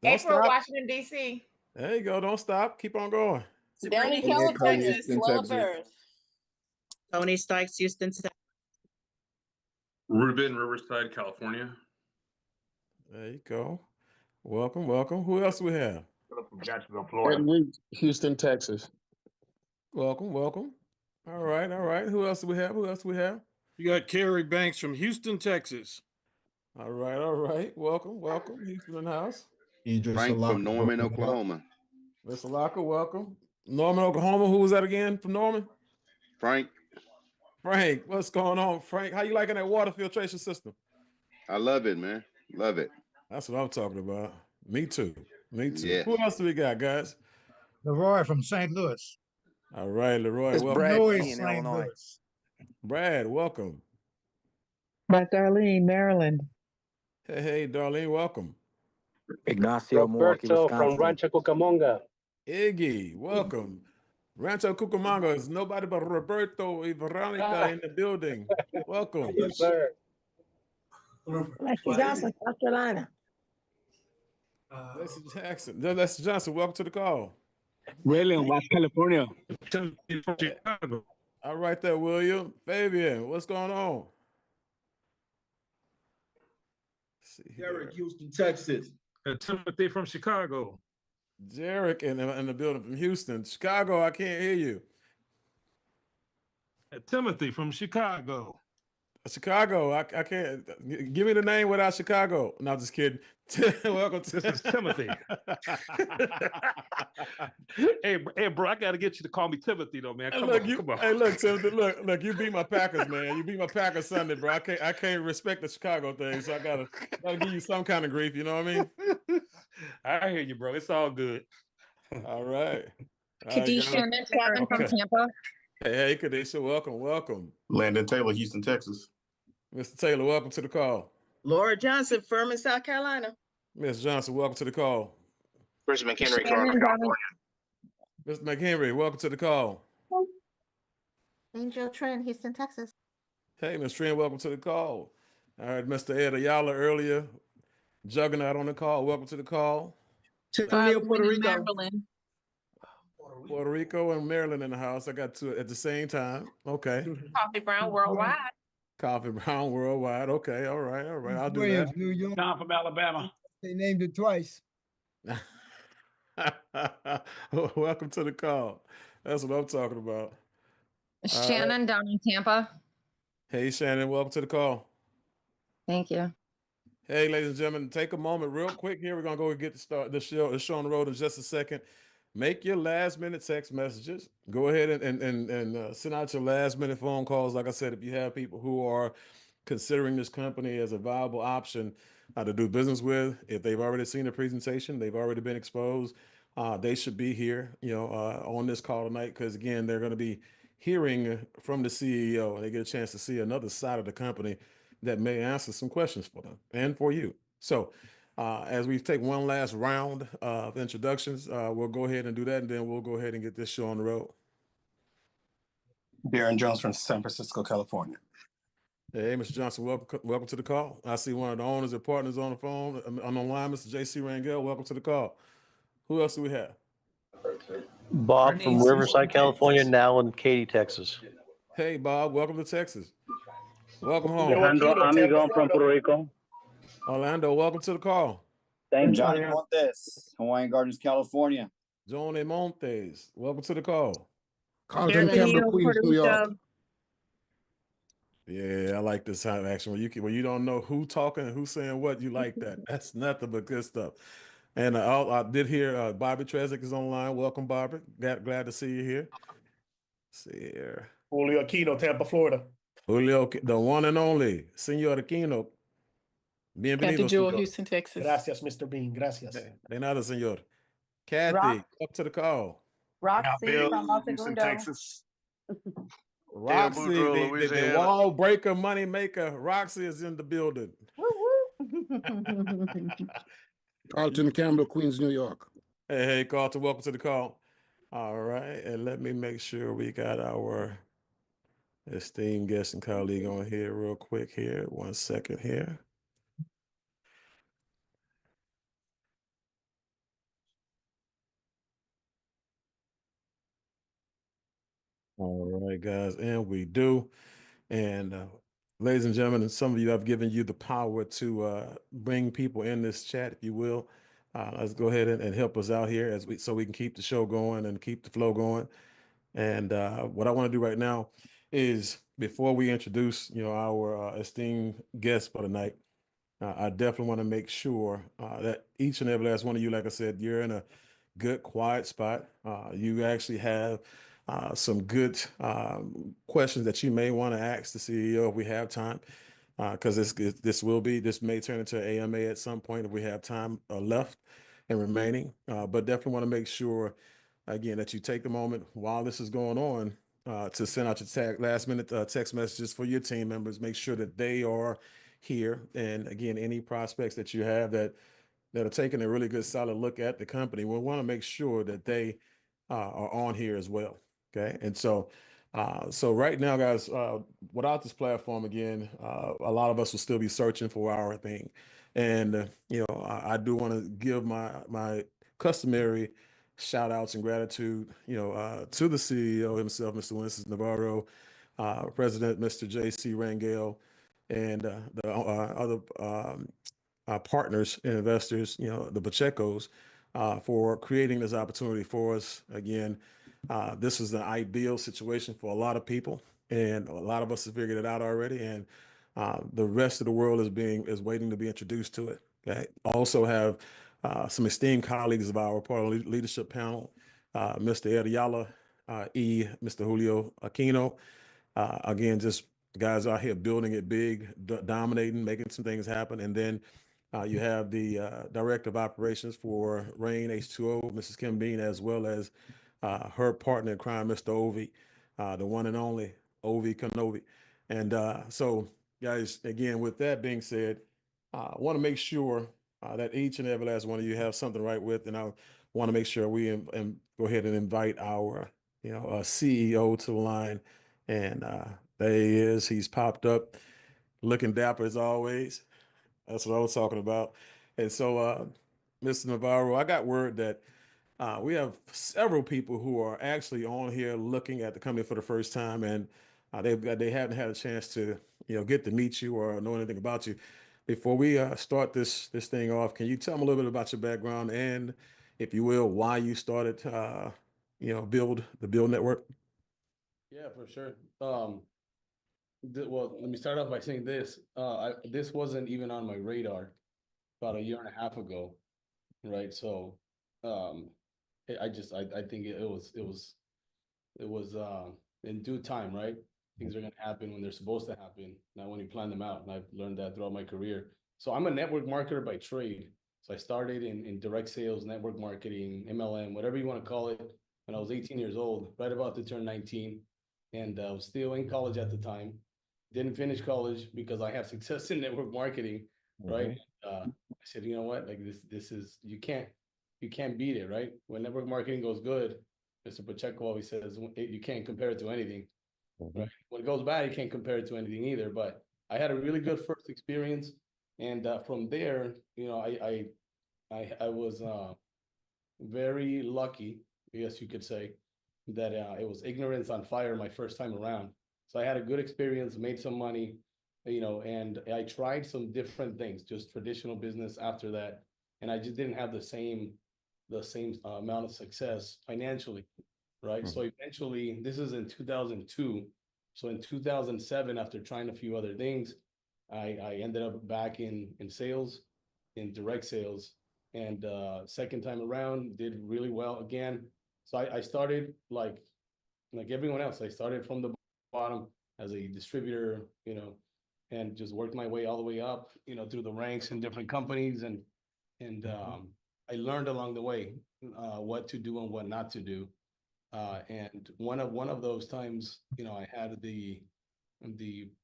Don't April, stop. Washington, D.C. There you go. Don't stop. Keep on going. Down in Houston, California, Texas. Swella Bears. Tony Stikes, Houston. Ruben, Riverside, California. There you go. Welcome, welcome. Who else we have? Philip from Jacksonville, Florida. Houston, Texas. Welcome, welcome. All right, all right. Who else do we have? Who else do we have? You got Kerry Banks from Houston, Texas. All right, all right. Welcome, welcome. Houston in the house. Frank from Norman, Oklahoma. Mr. Locker, welcome. Norman, Oklahoma. Who was that again from Norman? Frank. Frank, what's going on, Frank? How you liking that water filtration system? I love it, man. Love it. That's what I'm talking about. Me too. Me too. Yes. Who else do we got, guys? Leroy from St. Louis. All right, Leroy. It's Welcome. Brad in Illinois. Brad, welcome. By Darlene, Maryland. Hey, hey, Darlene, welcome. Ignacio Milwaukee, Roberto Wisconsin. from Rancho Cucamonga. Iggy, welcome. Rancho Cucamonga is nobody but Roberto and Veronica in the building. Welcome. Yes, sir. Leslie Johnson, South Carolina. Leslie Jackson. Leslie Johnson, welcome to the call. William, West California. All right there, William. Fabian, what's going on? Derek, Houston, Texas. Timothy from Chicago. Jarek in the building from Houston. Chicago, I can't hear you. Timothy from Chicago. Chicago, I can't. Give me the name without Chicago. No, I'm just kidding. Welcome to This is Timothy. hey, bro, I got to get you to call me Timothy, though, man. Come on. Hey, look, Timothy, look, you beat my Packers, man. You beat my Packers Sunday, bro. I can't respect the Chicago thing, so I gotta give you some kind of grief. You know what I mean? I hear you, bro. It's all good. All right. Kadisha and Kevin from Tampa. Hey, Kadisha, welcome. Landon Taylor, Houston, Texas. Mr. Taylor, welcome to the call. Laura Johnson, Furman, South Carolina. Ms. Johnson, welcome to the call. Chris McHenry, California. Mr. McHenry, welcome to the call. Angel Trent, Houston, Texas. Hey, Ms. Trent, welcome to the call. All right, Mr. Ed Ayala earlier, Juggernaut on the call. Welcome to the call. Puerto Rico. Puerto Rico and Maryland in the house. I got two at the same time. Okay. Coffee Brown Worldwide. Coffee Brown Worldwide. Okay. All right. I'll do that. New York. Tom from Alabama. They named it twice. Welcome to the call. That's what I'm talking about. Shannon down in Tampa. Hey, Shannon. Welcome to the call. Thank you. Hey, ladies and gentlemen, take a moment real quick here. We're going to go and get the show on the road in just a second. Make your last minute text messages. Go ahead and send out your last minute phone calls. Like I said, if you have people who are considering this company as a viable option to do business with, if they've already seen the presentation, they've already been exposed, they should be here, on this call tonight, because again, they're going to be hearing from the CEO, and they get a chance to see another side of the company that may answer some questions for them and for you. So as we take one last round of introductions, we'll go ahead and do that, and then we'll go ahead and get this show on the road. Darren Jones from San Francisco, California. Hey, Mr. Johnson, welcome to the call. I see one of the owners and partners on the phone, on the line, Mr. J.C. Rangel. Welcome to the call. Who else do we have? Bob from Riverside, California, now in Katy, Texas. Hey, Bob, welcome to Texas. Welcome home. Alejandro Amigo from Puerto Rico. Orlando, welcome to the call. Thank you. Johnny Montes, Hawaiian Gardens, California. Johnny Montes, welcome to the call. Carlton Campbell, Queens, New York. Yeah, I like this kind of action when you don't know who talking and who's saying what. You like that. That's nothing but good stuff. And I did hear Bobby Trezick is online. Welcome, Bobby. Glad to see you here. Let's see here. Julio Aquino, Tampa, Florida. Julio, the one and only, Señor Aquino. Bienvenido. Kathy Jewel, Houston, Texas. Gracias, Mr. Bean. Gracias. De nada, señor. Kathy, Rock. up to the call. Roxy Bill, from Monte Houston, Grundo. Texas. Roxy, Boudreaux, the wall breaker, money maker. Roxy is in the building. Carlton Campbell, Queens, New York. Hey, Carlton, welcome to the call. All right, and let me make sure we got our esteemed guest and colleague on here real quick here. 1 second here. All right, guys, and we do. And ladies and gentlemen, and some of you, I've given you the power to bring people in this chat, if you will. Let's go ahead and help us out here so we can keep the show going and keep the flow going. And what I want to do right now is, before we introduce, our esteemed guest for the night, I definitely want to make sure that each and every last one of you, like I said, you're in a good, quiet spot. You actually have some good questions that you may want to ask the CEO if we have time, because this may turn into an AMA at some point if we have time left and remaining. But definitely want to make sure, again, that you take the moment while this is going on to send out your last minute text messages for your team members. Make sure that they are here. And again, any prospects that you have that are taking a really good solid look at the company, we want to make sure that they are on here as well. Okay. And so right now, guys, without this platform, again, a lot of us will still be searching for our thing. And I do want to give my customary shout outs and gratitude, to the CEO himself, Mr. Wences Navarro, President, Mr. J.C. Rangel, and the other partners and investors, the Pachecos, for creating this opportunity for us. Again, this is an ideal situation for a lot of people, and a lot of us have figured it out already, and the rest of the world is waiting to be introduced to it. Okay. Also have some esteemed colleagues of our part of the leadership panel, Mr. Ed Ayala, Mr. Julio Aquino. Again, just guys out here building it big, dominating, making some things happen. And then you have the Director of Operations for Rain H2O, Mrs. Kim Bean, as well as her partner in crime, Mr. Ovi, the one and only Ovi Kenobi. And so, guys, again, with that being said, I want to make sure that each and every last one of you have something to write with. And I want to make sure we go ahead and invite our CEO to the line. And there he is. He's popped up looking dapper as always. That's what I was talking about. And so, Mr. Navarro, I got word that we have several people who are actually on here looking at the company for the first time, and they haven't had a chance to get to meet you or know anything about you. Before we start this thing off, can you tell them a little bit about your background and, if you will, why you started BYLD Network? Yeah, for sure. Well, let me start off by saying this. This wasn't even on my radar about a year and a half ago, right? So, I think it was in due time, right? Things are gonna happen when they're supposed to happen, not when you plan them out. And I've learned that throughout my career. So I'm a network marketer by trade. So I started in direct sales, network marketing, MLM, whatever you want to call it, when I was 18 years old, right about to turn 19. And I was still in college at the time. Didn't finish college because I have success in network marketing, right? I said, you know what, like this is, you can't beat it, right? When network marketing goes good, Mr. Pacheco always says you can't compare it to anything, right? When it goes bad, you can't compare it to anything either. But I had a really good first experience, and from there, I was very lucky, I guess you could say, that it was ignorance on fire my first time around. So I had a good experience, made some money, and I tried some different things, just traditional business after that, and I just didn't have the same amount of success financially, right? So eventually, this is in 2002. So in 2007, after trying a few other things, I ended up back in sales, in direct sales, and second time around did really well again. So I started like everyone else. I started from the bottom as a distributor, and just worked my way all the way up, through the ranks in different companies, and I learned along the way what to do and what not to do. And one of those times, I had the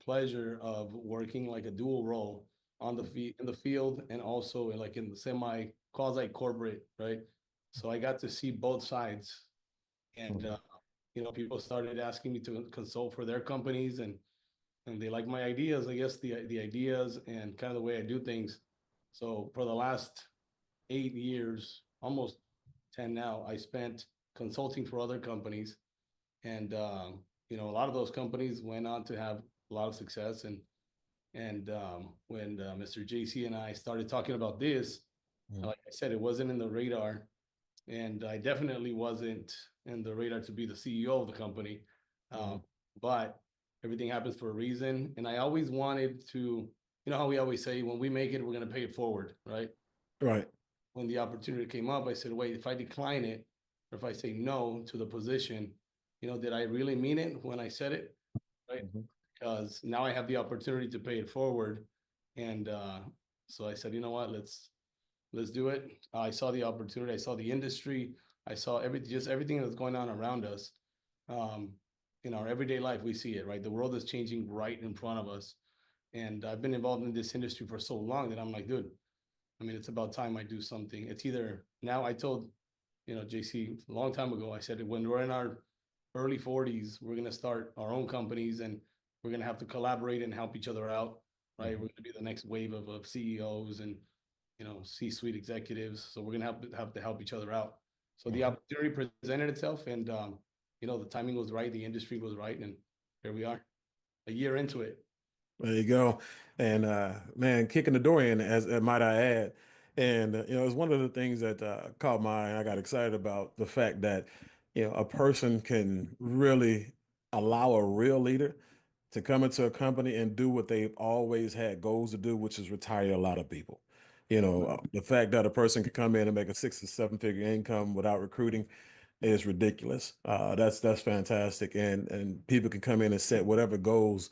pleasure of working like a dual role on in the field, and also like in the semi quasi corporate, right? So I got to see both sides, and people started asking me to consult for their companies, and they like my ideas, I guess, the ideas and kind of the way I do things. So for the last 8 years, almost 10 now, I spent consulting for other companies, And, you know, a lot of those companies went on to have a lot of success. And when Mr. JC and I started talking about this, like I said, it wasn't in the radar. And I definitely wasn't in the radar to be the CEO of the company. But everything happens for a reason. And I always wanted to, you know how we always say, when we make it, we're going to pay it forward, right? Right. When the opportunity came up, I said, wait, if I decline it, or if I say no to the position, you know, did I really mean it when I said it? Right. Because now I have the opportunity to pay it forward. And so I said, you know what, let's do it. I saw the opportunity. I saw the industry. I saw everything that's going on around us. In our everyday life, we see it, right? The world is changing right in front of us. And I've been involved in this industry for so long that I'm like, dude, I mean, it's about time I do something. It's either now. I told, you know, JC a long time ago, I said, when we're in our early 40s, we're going to start our own companies and we're going to have to collaborate and help each other out, right? We're going to be the next wave of CEOs and, you know, C-suite executives. So we're going to have to help each other out. So the opportunity presented itself, and, you know, the timing was right. The industry was right. And here we are, a year into it. There you go. And man, kicking the door in, as might I add. And you know, it's one of the things that caught my eye. I got excited about the fact that, you know, a person can really allow a real leader to come into a company and do what they've always had goals to do, which is retire a lot of people. You know, the fact that a person can come in and make a 6 or 7 figure income without recruiting is ridiculous. That's fantastic. And people can come in and set whatever goals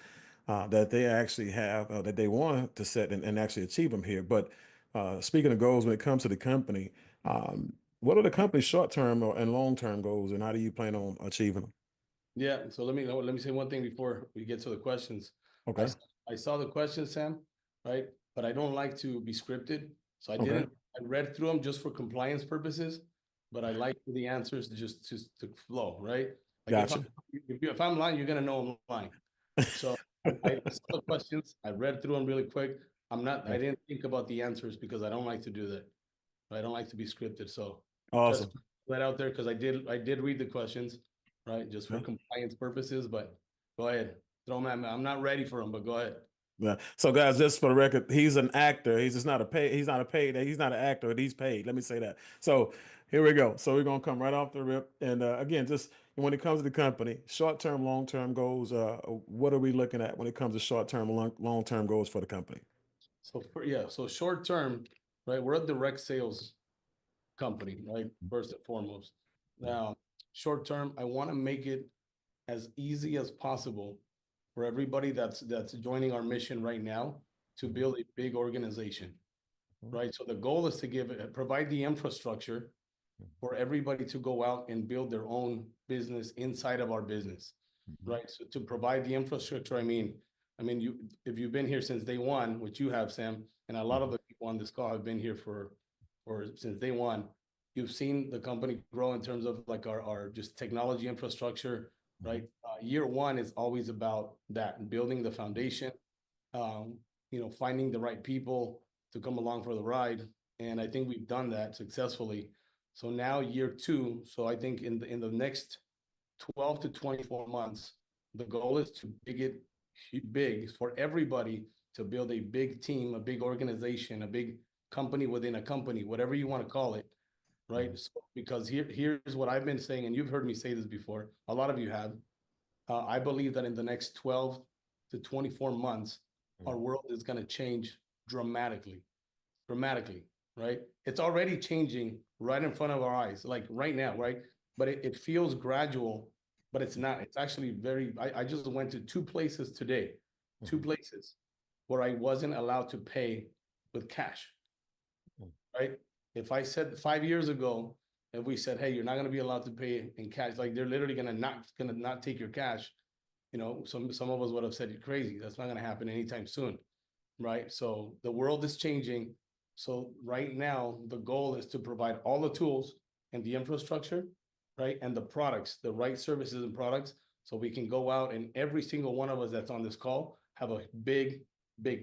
that they actually have, that they want to set and actually achieve them here. But speaking of goals, when it comes to the company, what are the company's short-term and long-term goals, and how do you plan on achieving them? Yeah. So let me say one thing before we get to the questions. Okay. I saw the questions, Sam, right? But I don't like to be scripted. So I read through them just for compliance purposes, but I like the answers just to flow, right? Like Gotcha. if I'm lying, you're gonna know I'm lying. So I saw the questions, I read through them really quick. I didn't think about the answers because I don't like to do that. I don't like to be scripted. So Awesome. just let out there, because I did read the questions, right? Just for compliance purposes, but go ahead. Throw them at me. I'm not ready for them, but go ahead. Yeah. So guys, just for the record, he's an actor. He's just not a paid. He's not an actor, but he's paid. Let me say that. So here we go. So we're gonna come right off the rip. And again, just when it comes to the company, short-term, long-term goals. What are we looking at when it comes to short-term, long-term goals for the company? So so short term, right? We're a direct sales company, right? First and foremost. Now, short term, I want to make it as easy as possible for everybody that's joining our mission right now to build a big organization, right? So the goal is to provide the infrastructure for everybody to go out and build their own business inside of our business, right? So to provide the infrastructure, I mean, if you've been here since day one, which you have, Sam, and a lot of the people on this call have been here for since day one, you've seen the company grow in terms of like our just technology infrastructure, right? Year one is always about that, building the foundation, you know, finding the right people to come along for the ride. And I think we've done that successfully. So now year two, so I think in the next 12 to 24 months, the goal is to make it big for everybody, to build a big team, a big organization, a big company within a company, whatever you want to call it, right? So, because here's what I've been saying, and you've heard me say this before, a lot of you have. I believe that in the next 12 to 24 months, our world is going to change dramatically, right? It's already changing right in front of our eyes, like right now, right? But it feels gradual, but it's not. It's actually I just went to two places today, two places where I wasn't allowed to pay with cash, right? If I said 5 years ago, if we said, hey, you're not going to be allowed to pay in cash, like they're literally going to not take your cash, you know, some of us would have said you're crazy. That's not going to happen anytime soon, right? So the world is changing. So right now, the goal is to provide all the tools and the infrastructure, right? And the products, the right services and products, so we can go out and every single one of us that's on this call have a big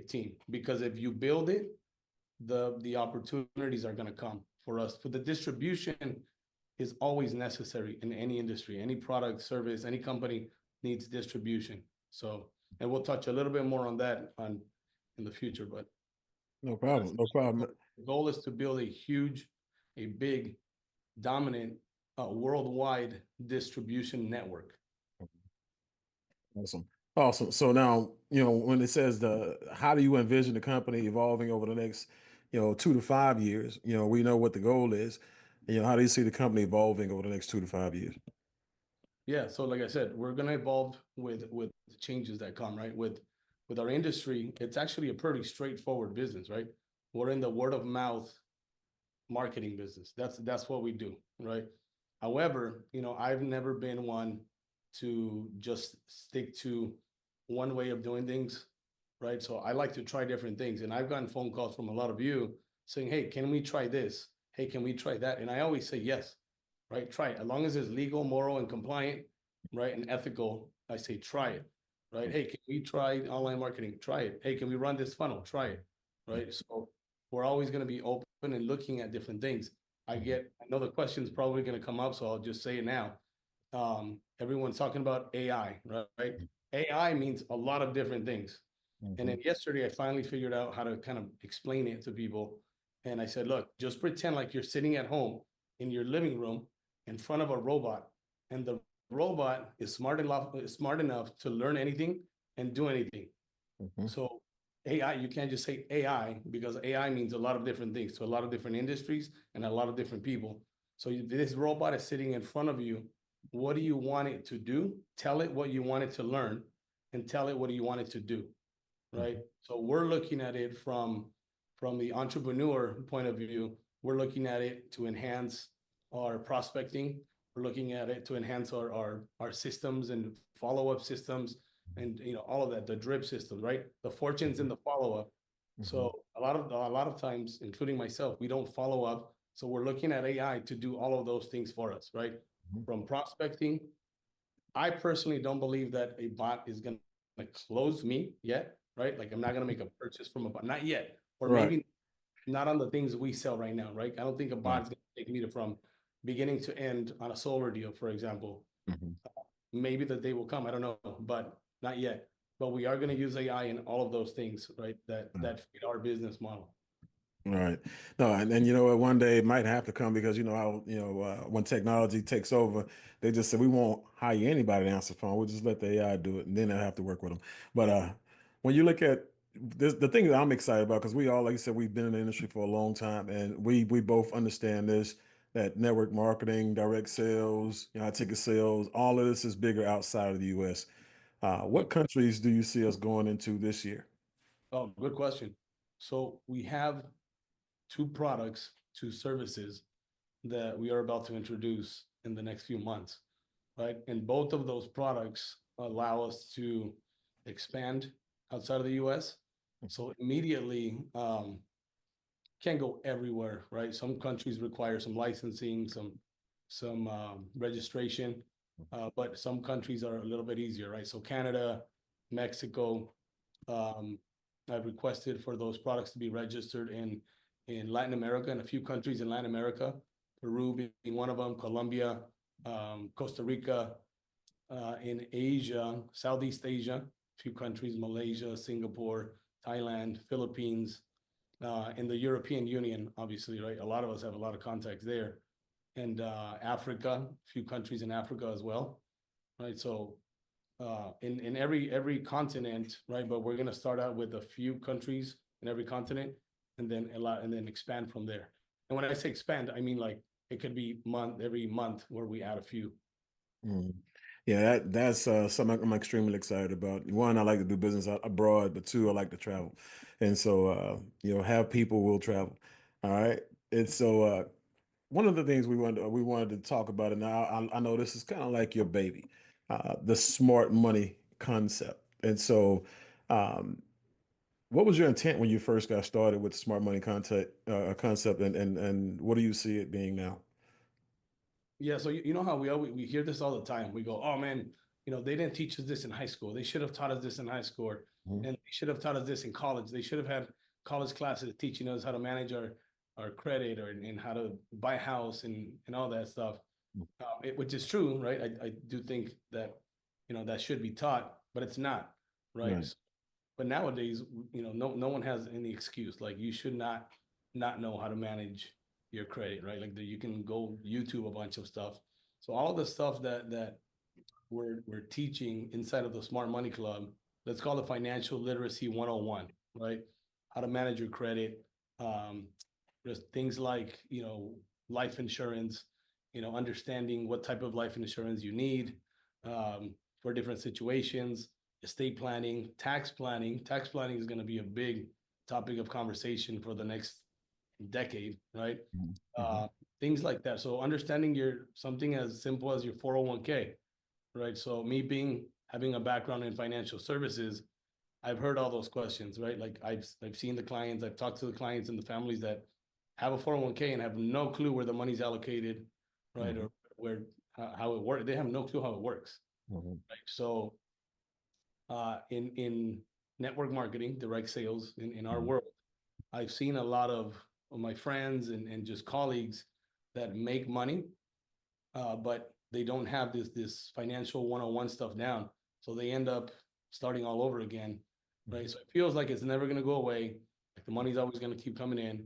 team. Because if you build it, the opportunities are going to come for us. For the distribution, is always necessary in any industry. Any product, service, any company needs distribution. So, and we'll touch a little bit more on that in the future, but no problem. No problem. the goal is to build a big, dominant, worldwide distribution network. Awesome. Awesome. So now, when it says how do you envision the company evolving over the next, 2 to 5 years? We know what the goal is. How do you see the company evolving over the next 2 to 5 years? Yeah. So like I said, we're going to evolve with the changes that come, right? With our industry, it's actually a pretty straightforward business, right? We're in the word of mouth marketing business. That's what we do, right? However, I've never been one to just stick to one way of doing things, right? So I like to try different things. And I've gotten phone calls from a lot of you saying, hey, can we try this? Hey, can we try that? And I always say yes, right? Try it. As long as it's legal, moral, and compliant, right? And ethical, I say try it, right? Hey, can we try online marketing? Try it. Hey, can we run this funnel? Try it, right? So we're always going to be open and looking at different things. I know the question's probably going to come up, so I'll just say it now. Everyone's talking about AI, right? AI means a lot of different things. And then yesterday, I finally figured out how to kind of explain it to people. And I said, look, just pretend like you're sitting at home in your living room in front of a robot. And the robot is smart enough to learn anything and do anything. So AI, you can't just say AI, because AI means a lot of different things to a lot of different industries and a lot of different people. So this robot is sitting in front of you. What do you want it to do? Tell it what you want it to learn, and tell it what you want it to do, right? So we're looking at it from the entrepreneur point of view. We're looking at it to enhance our prospecting. We're looking at it to enhance our systems and follow-up systems, and all of that, the drip system, right? The fortunes in the follow-up. So a lot of times, including myself, we don't follow up. So we're looking at AI to do all of those things for us, right? From prospecting. I personally don't believe that a bot is going to close me yet, right? Like I'm not going to make a purchase from a bot, not yet, or maybe not on the things we sell right now, right? I don't think a bot is going to take me from beginning to end on a solar deal, for example. Maybe the day will come, I don't know, but not yet. But we are going to use AI in all of those things, right? That fit our business model. Right. No, and then one day it might have to come, because how when technology takes over, they just say we won't hire anybody to answer the phone. We'll just let the AI do it, and then they'll have to work with them. But when you look at this, the thing that I'm excited about, because we all, like you said, we've been in the industry for a long time, and we both understand this, that network marketing, direct sales, ticket sales, all of this is bigger outside of the U.S. What countries do you see us going into this year? Oh, good question. So we have 2 products, 2 services that we are about to introduce in the next few months, right? And both of those products allow us to expand outside of the US. So immediately, can't go everywhere, right? Some countries require some licensing, some registration, but some countries are a little bit easier, right? So Canada, Mexico, I've requested for those products to be registered in Latin America, and a few countries in Latin America, Peru being one of them, Colombia, Costa Rica, in Asia, Southeast Asia, a few countries, Malaysia, Singapore, Thailand, Philippines, in the European Union, obviously, right? A lot of us have a lot of contacts there. And Africa, a few countries in Africa as well, right? So in every continent, right? But we're gonna start out with a few countries in every continent, and then expand from there. And when I say expand, I mean like it could be every month where we add a few. Yeah, that's something I'm extremely excited about. One, I like to do business abroad, but 2, I like to travel, and so have people will travel. All right, and so one of the things we wanted to talk about, and now I know this is kind of like your baby, the smart money concept. And so, what was your intent when you first got started with the smart money concept, and what do you see it being now? Yeah, so you know how we hear this all the time. We go, oh man, they didn't teach us this in high school. They should have taught us this in high school, and they should have taught us this in college. They should have had college classes teaching us how to manage our credit or in how to buy a house and all that stuff, which is true, right? I do think that, that should be taught, but it's not, right? Right. But nowadays, no one has any excuse. Like you should not know how to manage your credit, right? Like you can go YouTube a bunch of stuff. So all the stuff that we're teaching inside of the Smart Money Club, let's call it financial literacy 101, right? How to manage your credit. There's things like, life insurance, understanding what type of life insurance you need for different situations, estate planning, tax planning. Tax planning is going to be a big topic of conversation for the next decade, right? Things like that. So understanding something as simple as your 401k, right? So having a background in financial services, I've heard all those questions, right? Like I've seen the clients, I've talked to the clients and the families that have a 401k and have no clue where the money's allocated, right? Or how it works. They have no clue how it works. Right? So in network marketing, direct sales in our world, I've seen a lot of my friends and just colleagues that make money, but they don't have this financial 101 stuff down. So they end up starting all over again, right? So it feels like it's never going to go away. Like the money's always going to keep coming in,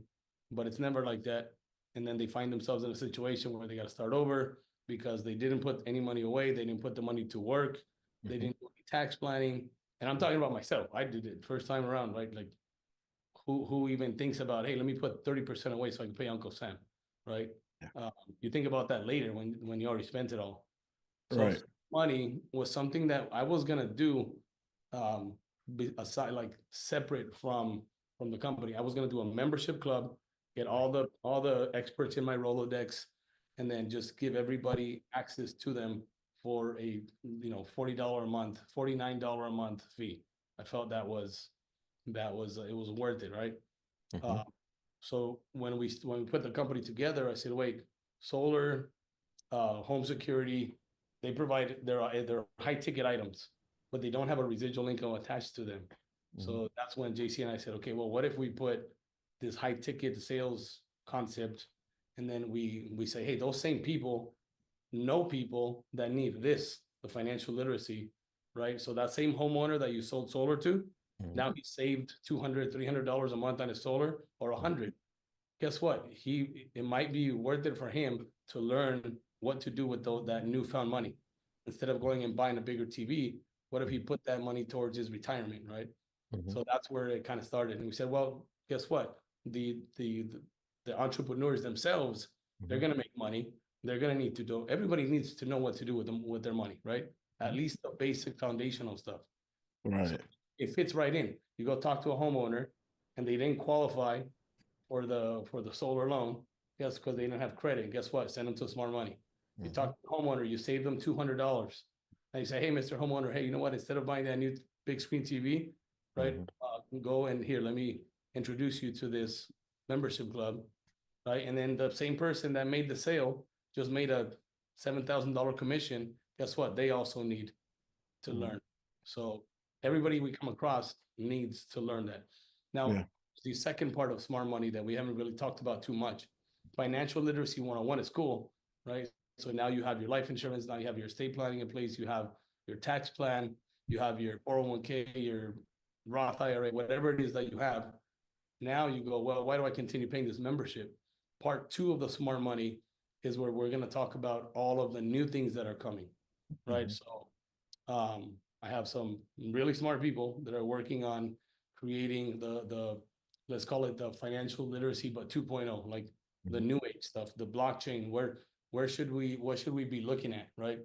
but it's never like that. And then they find themselves in a situation where they got to start over because they didn't put any money away. They didn't put the money to work. They didn't do any tax planning. And I'm talking about myself. I did it first time around, right? Like who even thinks about, hey, let me put 30% away so I can pay Uncle Sam, right? You think about that later when you already spent it all. So Right. money was something that I was gonna do aside, like separate from the company. I was gonna do a membership club, get all the experts in my Rolodex, and then just give everybody access to them for a $40 a month, $49 a month fee. I felt that was it was worth it, right? So when we put the company together, I said, wait, solar, home security, they provide their high ticket items, but they don't have a residual income attached to them. So that's when JC and I said, okay, well, what if we put this high ticket sales concept, and then we say, hey, those same people know people that need this, the financial literacy, right? So that same homeowner that you sold solar to, now he saved $200, $300 a month on his solar, or $100. Guess what? It might be worth it for him to learn what to do with that newfound money. Instead of going and buying a bigger TV, what if he put that money towards his retirement, right? So that's where it kind of started. And we said, well, guess what? The entrepreneurs themselves, they're going to make money. They're going to need to do, everybody needs to know what to do with their money, right? At least the basic foundational stuff. Right. So it fits right in. You go talk to a homeowner and they didn't qualify for the solar loan. Guess because they didn't have credit. Guess what? Send them to Smart Money. You talk to the homeowner, you save them $200. And you say, hey, Mr. Homeowner, hey, you know what? Instead of buying that new big screen TV, right? Go and here, let me introduce you to this membership club, right? And then the same person that made the sale just made a $7,000 commission. Guess what? They also need to learn. So everybody we come across needs to learn that. Now, the second part of Smart Money that we haven't really talked about too much, financial literacy 101 is cool, right? So now you have your life insurance, now you have your estate planning in place, you have your tax plan, you have your 401k, your Roth IRA, whatever it is that you have. Now you go, well, why do I continue paying this membership? Part 2 of the Smart Money is where we're going to talk about all of the new things that are coming, right? So I have some really smart people that are working on creating the let's call it the financial literacy, but 2.0, like the new age stuff, the blockchain, what should we be looking at, right?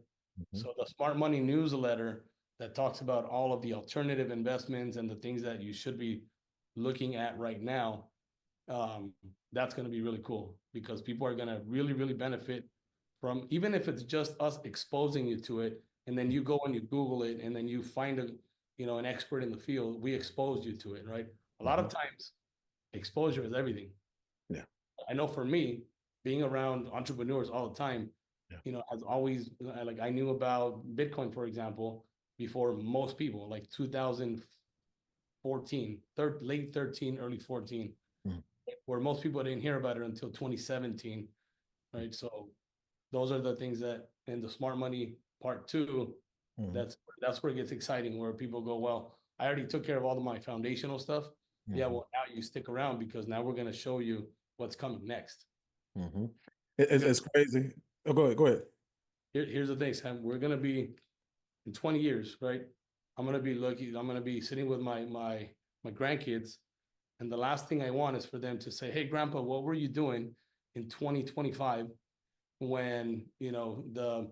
So the Smart Money newsletter that talks about all of the alternative investments and the things that you should be looking at right now, that's going to be really cool because people are going to really, really benefit from, even if it's just us exposing you to it, and then you go and you Google it, and then you find an expert in the field. We exposed you to it, right? A lot of times, exposure is everything. Yeah. I know for me, being around entrepreneurs all the time, has always, like, I knew about Bitcoin, for example, before most people, like 2014, late 13, early 14. where most people didn't hear about it until 2017, right? So those are the things that in the smart money part two, that's where it gets exciting, where people go, well, I already took care of all of my foundational stuff. Yeah, well, now you stick around because now we're going to show you what's coming next. It's crazy. Oh, go ahead. Go ahead. Here's the thing, Sam. We're going to be in 20 years, right? I'm going to be lucky. I'm going to be sitting with my grandkids. And the last thing I want is for them to say, hey, Grandpa, what were you doing in 2025 when, you know, a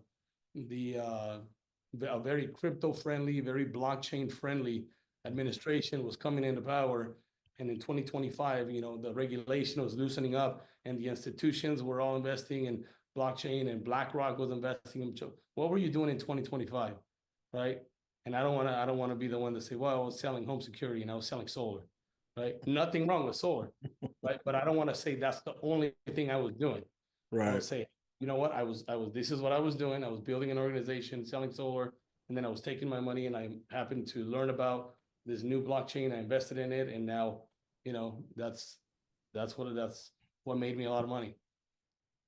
very crypto friendly, very blockchain friendly administration was coming into power. And in 2025, you know, the regulation was loosening up and the institutions were all investing in blockchain and BlackRock was investing in. What were you doing in 2025? Right. And I don't want to be the one to say, well, I was selling home security and I was selling solar. Right. Nothing wrong with solar. Right. But I don't want to say that's the only thing I was doing. I would say, you know what, this is what I was doing. I was building an organization, selling solar, and then I was taking my money and I happened to learn about this new blockchain. I invested in it. And now, you know, that's what made me a lot of money.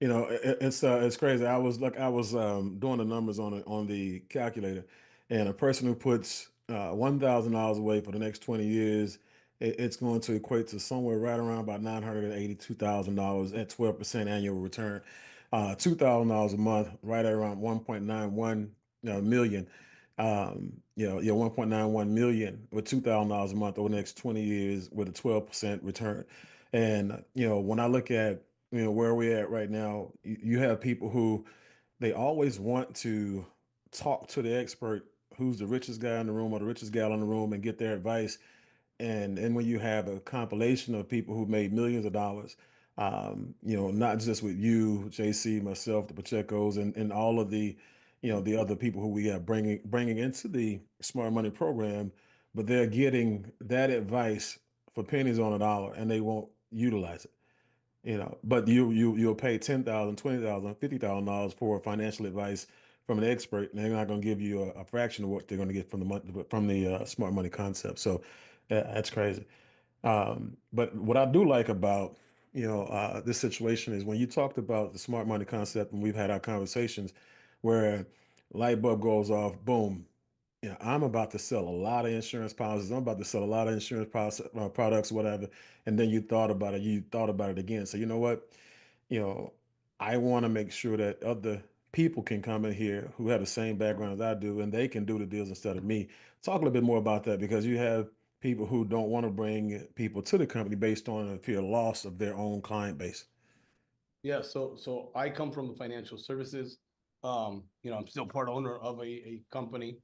You know, it's crazy. I was doing the numbers on the calculator, and a person who puts $1,000 away for the next 20 years, it's going to equate to somewhere right around about $982,000 at 12% annual return. $2,000 a month, right at around 1.91 million. 1.91 million with $2,000 a month over the next 20 years with a 12% return. And when I look at where we're at right now, you have people who they always want to talk to the expert who's the richest guy in the room or the richest gal in the room and get their advice. And when you have a compilation of people who made millions of dollars, not just with you, JC, myself, the Pachecos, and all of the, the other people who we are bringing into the Smart Money program, but they're getting that advice for pennies on a dollar, and they won't utilize it. But you'll pay $10,000, $20,000, $50,000 for financial advice from an expert, and they're not going to give you a fraction of what they're going to get from the smart money concept. So that's crazy. But what I do like about this situation is when you talked about the smart money concept, and we've had our conversations where light bulb goes off, boom. I'm about to sell a lot of insurance policies. I'm about to sell a lot of insurance products, whatever. And then you thought about it. You thought about it again. So you know what? I want to make sure that other people can come in here who have the same background as I do, and they can do the deals instead of me. Talk a little bit more about that, because you have people who don't want to bring people to the company based on a fear loss of their own client base. Yeah, so I come from the financial services. I'm still part owner of a company.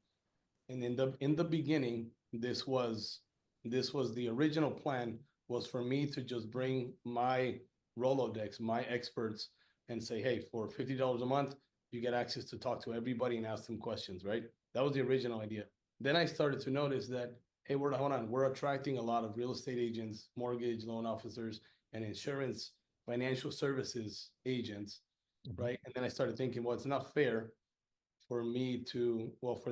And in the beginning, this was the original plan, was for me to just bring my Rolodex, my experts, and say, hey, for $50 a month, you get access to talk to everybody and ask them questions, right? That was the original idea. Then I started to notice that, hey, we're attracting a lot of real estate agents, mortgage loan officers, and insurance financial services agents, right? And then I started thinking, well, it's not fair for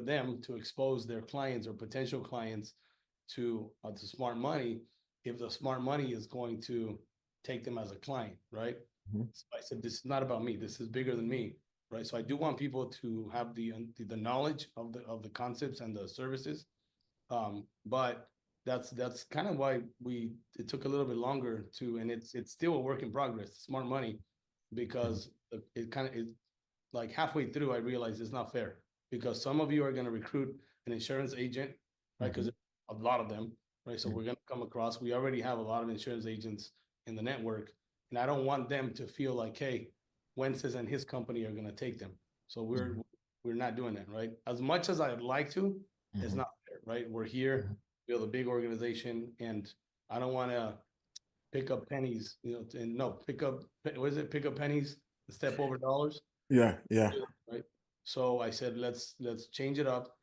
them to expose their clients or potential clients to smart money if the smart money is going to take them as a client, right? So I said, this is not about me. This is bigger than me, right? So I do want people to have the knowledge of the concepts and the services, but that's kind of why it took a little bit longer and it's still a work in progress, smart money, because it kind of is. Like halfway through, I realized it's not fair, because some of you are going to recruit an insurance agent, right? Because a lot of them, right? So we're going to come across, we already have a lot of insurance agents in the network, and I don't want them to feel like, hey, Wences and his company are going to take them. So we're not doing that, right? As much as I'd like to, it's not fair, right? We're here, build a big organization, and I don't want to pick up pennies, pick up pennies and step over dollars. Yeah. Right. So I said, let's change it up.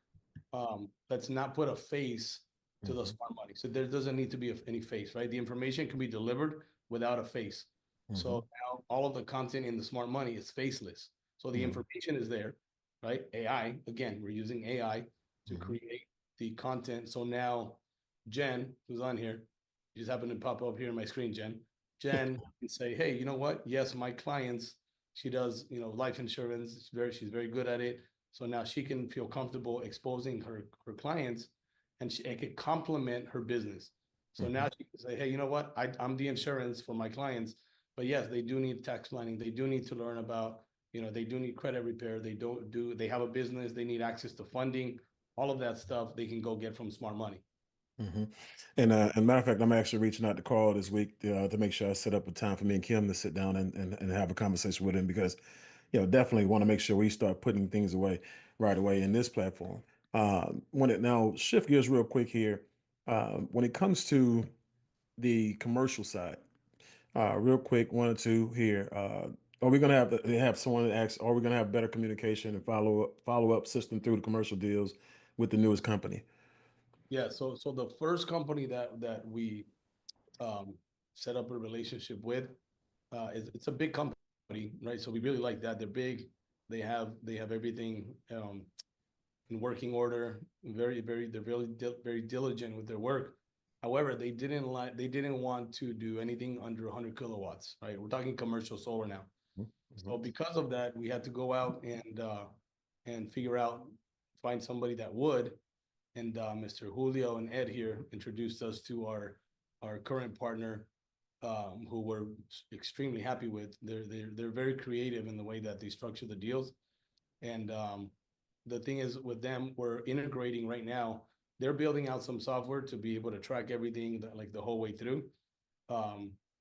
Let's not put a face to the smart money. So there doesn't need to be any face, right? The information can be delivered without a face. So now all of the content in the smart money is faceless. So the information is there, right? AI, again, we're using AI to create the content. So now Jen, who's on here, you just happened to pop up here on my screen, Jen. Jen and say, hey, you know what? Yes, my clients, she does, life insurance. She's very good at it. So now she can feel comfortable exposing her clients, and it could complement her business. So now she can say, hey, you know what? I'm the insurance for my clients, but yes, they do need tax planning. They do need to learn about, they do need credit repair. They have a business. They need access to funding. All of that stuff they can go get from Smart Money. And matter of fact, I'm actually reaching out to Carl this week to make sure I set up a time for me and Kim to sit down and have a conversation with him, because definitely want to make sure we start putting things away right away in this platform. Now shift gears real quick here. When it comes to the commercial side, real quick, one or two here. Are we going to have someone that asks, are we going to have better communication and follow up system through the commercial deals with the newest company? Yeah, so the first company that we set up a relationship with, it's a big company, right? So we really like that. They're big. They have everything in working order. They're very diligent with their work. However, they didn't want to do anything under 100 kilowatts, right? We're talking commercial solar now. So because of that, we had to go out and find somebody that would. And Mr. Julio and Ed here introduced us to our current partner, who we're extremely happy with. They're very creative in the way that they structure the deals. And the thing is with them, we're integrating right now. They're building out some software to be able to track everything the whole way through.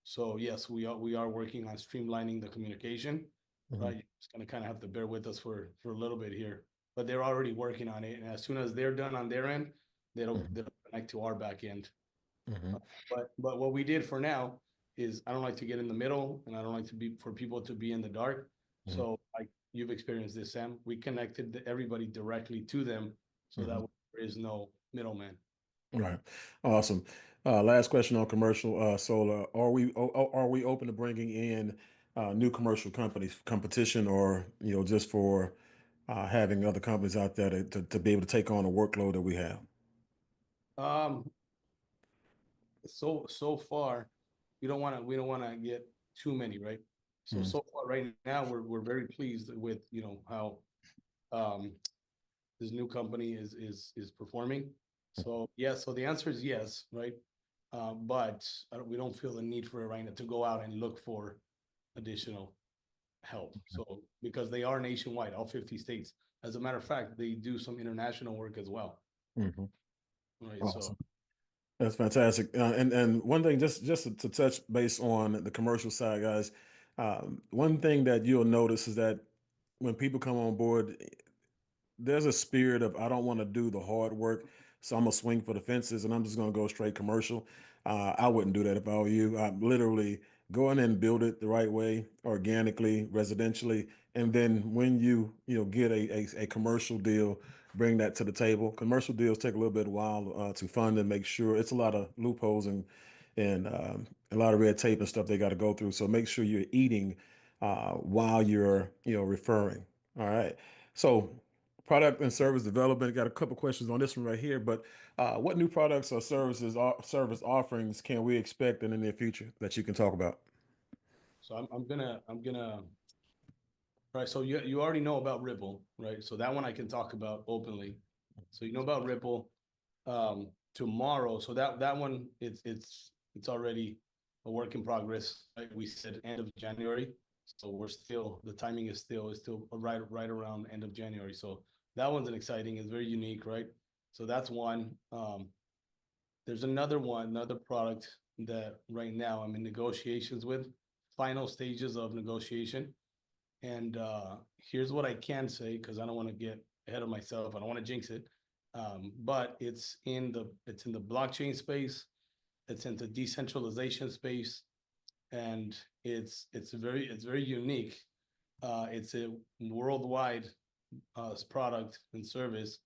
So yes, we are working on streamlining the communication. Right, you're just gonna kind of have to bear with us for a little bit here. But they're already working on it, and as soon as they're done on their end, they'll connect to our back end. But what we did for now is, I don't like to get in the middle, and I don't like for people to be in the dark. So you've experienced this, Sam. We connected everybody directly to them, so that there is no middleman. Right. Awesome. Last question on commercial solar. Are we open to bringing in new commercial companies, competition, or just for having other companies out there to be able to take on the workload that we have? So far, we don't want to get too many, right? So far right now, we're very pleased with how this new company is performing. So yeah, so the answer is yes, right? But we don't feel the need for it right now to go out and look for additional help. So because they are nationwide, all 50 states. As a matter of fact, they do some international work as well. Right. Awesome. So That's fantastic. And one thing, just to touch base on the commercial side, guys, one thing that you'll notice is that when people come on board, there's a spirit of, I don't want to do the hard work, so I'm gonna swing for the fences and I'm just gonna go straight commercial. I wouldn't do that if I were you. I literally go in and build it the right way, organically, residentially, and then when you get a commercial deal, bring that to the table. Commercial deals take a little bit of while to fund and make sure. It's a lot of loopholes and a lot of red tape and stuff they got to go through. So make sure you're eating while you're referring. All right. So product and service development. Got a couple questions on this one right here, but what new products or service offerings can we expect in the near future that you can talk about? So I'm gonna right. So you already know about Ripple, right? So that one I can talk about openly. So you know about Ripple tomorrow. So that one it's already a work in progress. Right? We said end of January. So the timing is still right around end of January. So that one's exciting. It's very unique, right? So that's one. There's another product that right now I'm in negotiations with, final stages of negotiation. And here's what I can say, because I don't want to get ahead of myself. I don't want to jinx it. But it's in the blockchain space. It's in the decentralization space, and it's very unique. It's a worldwide product and service,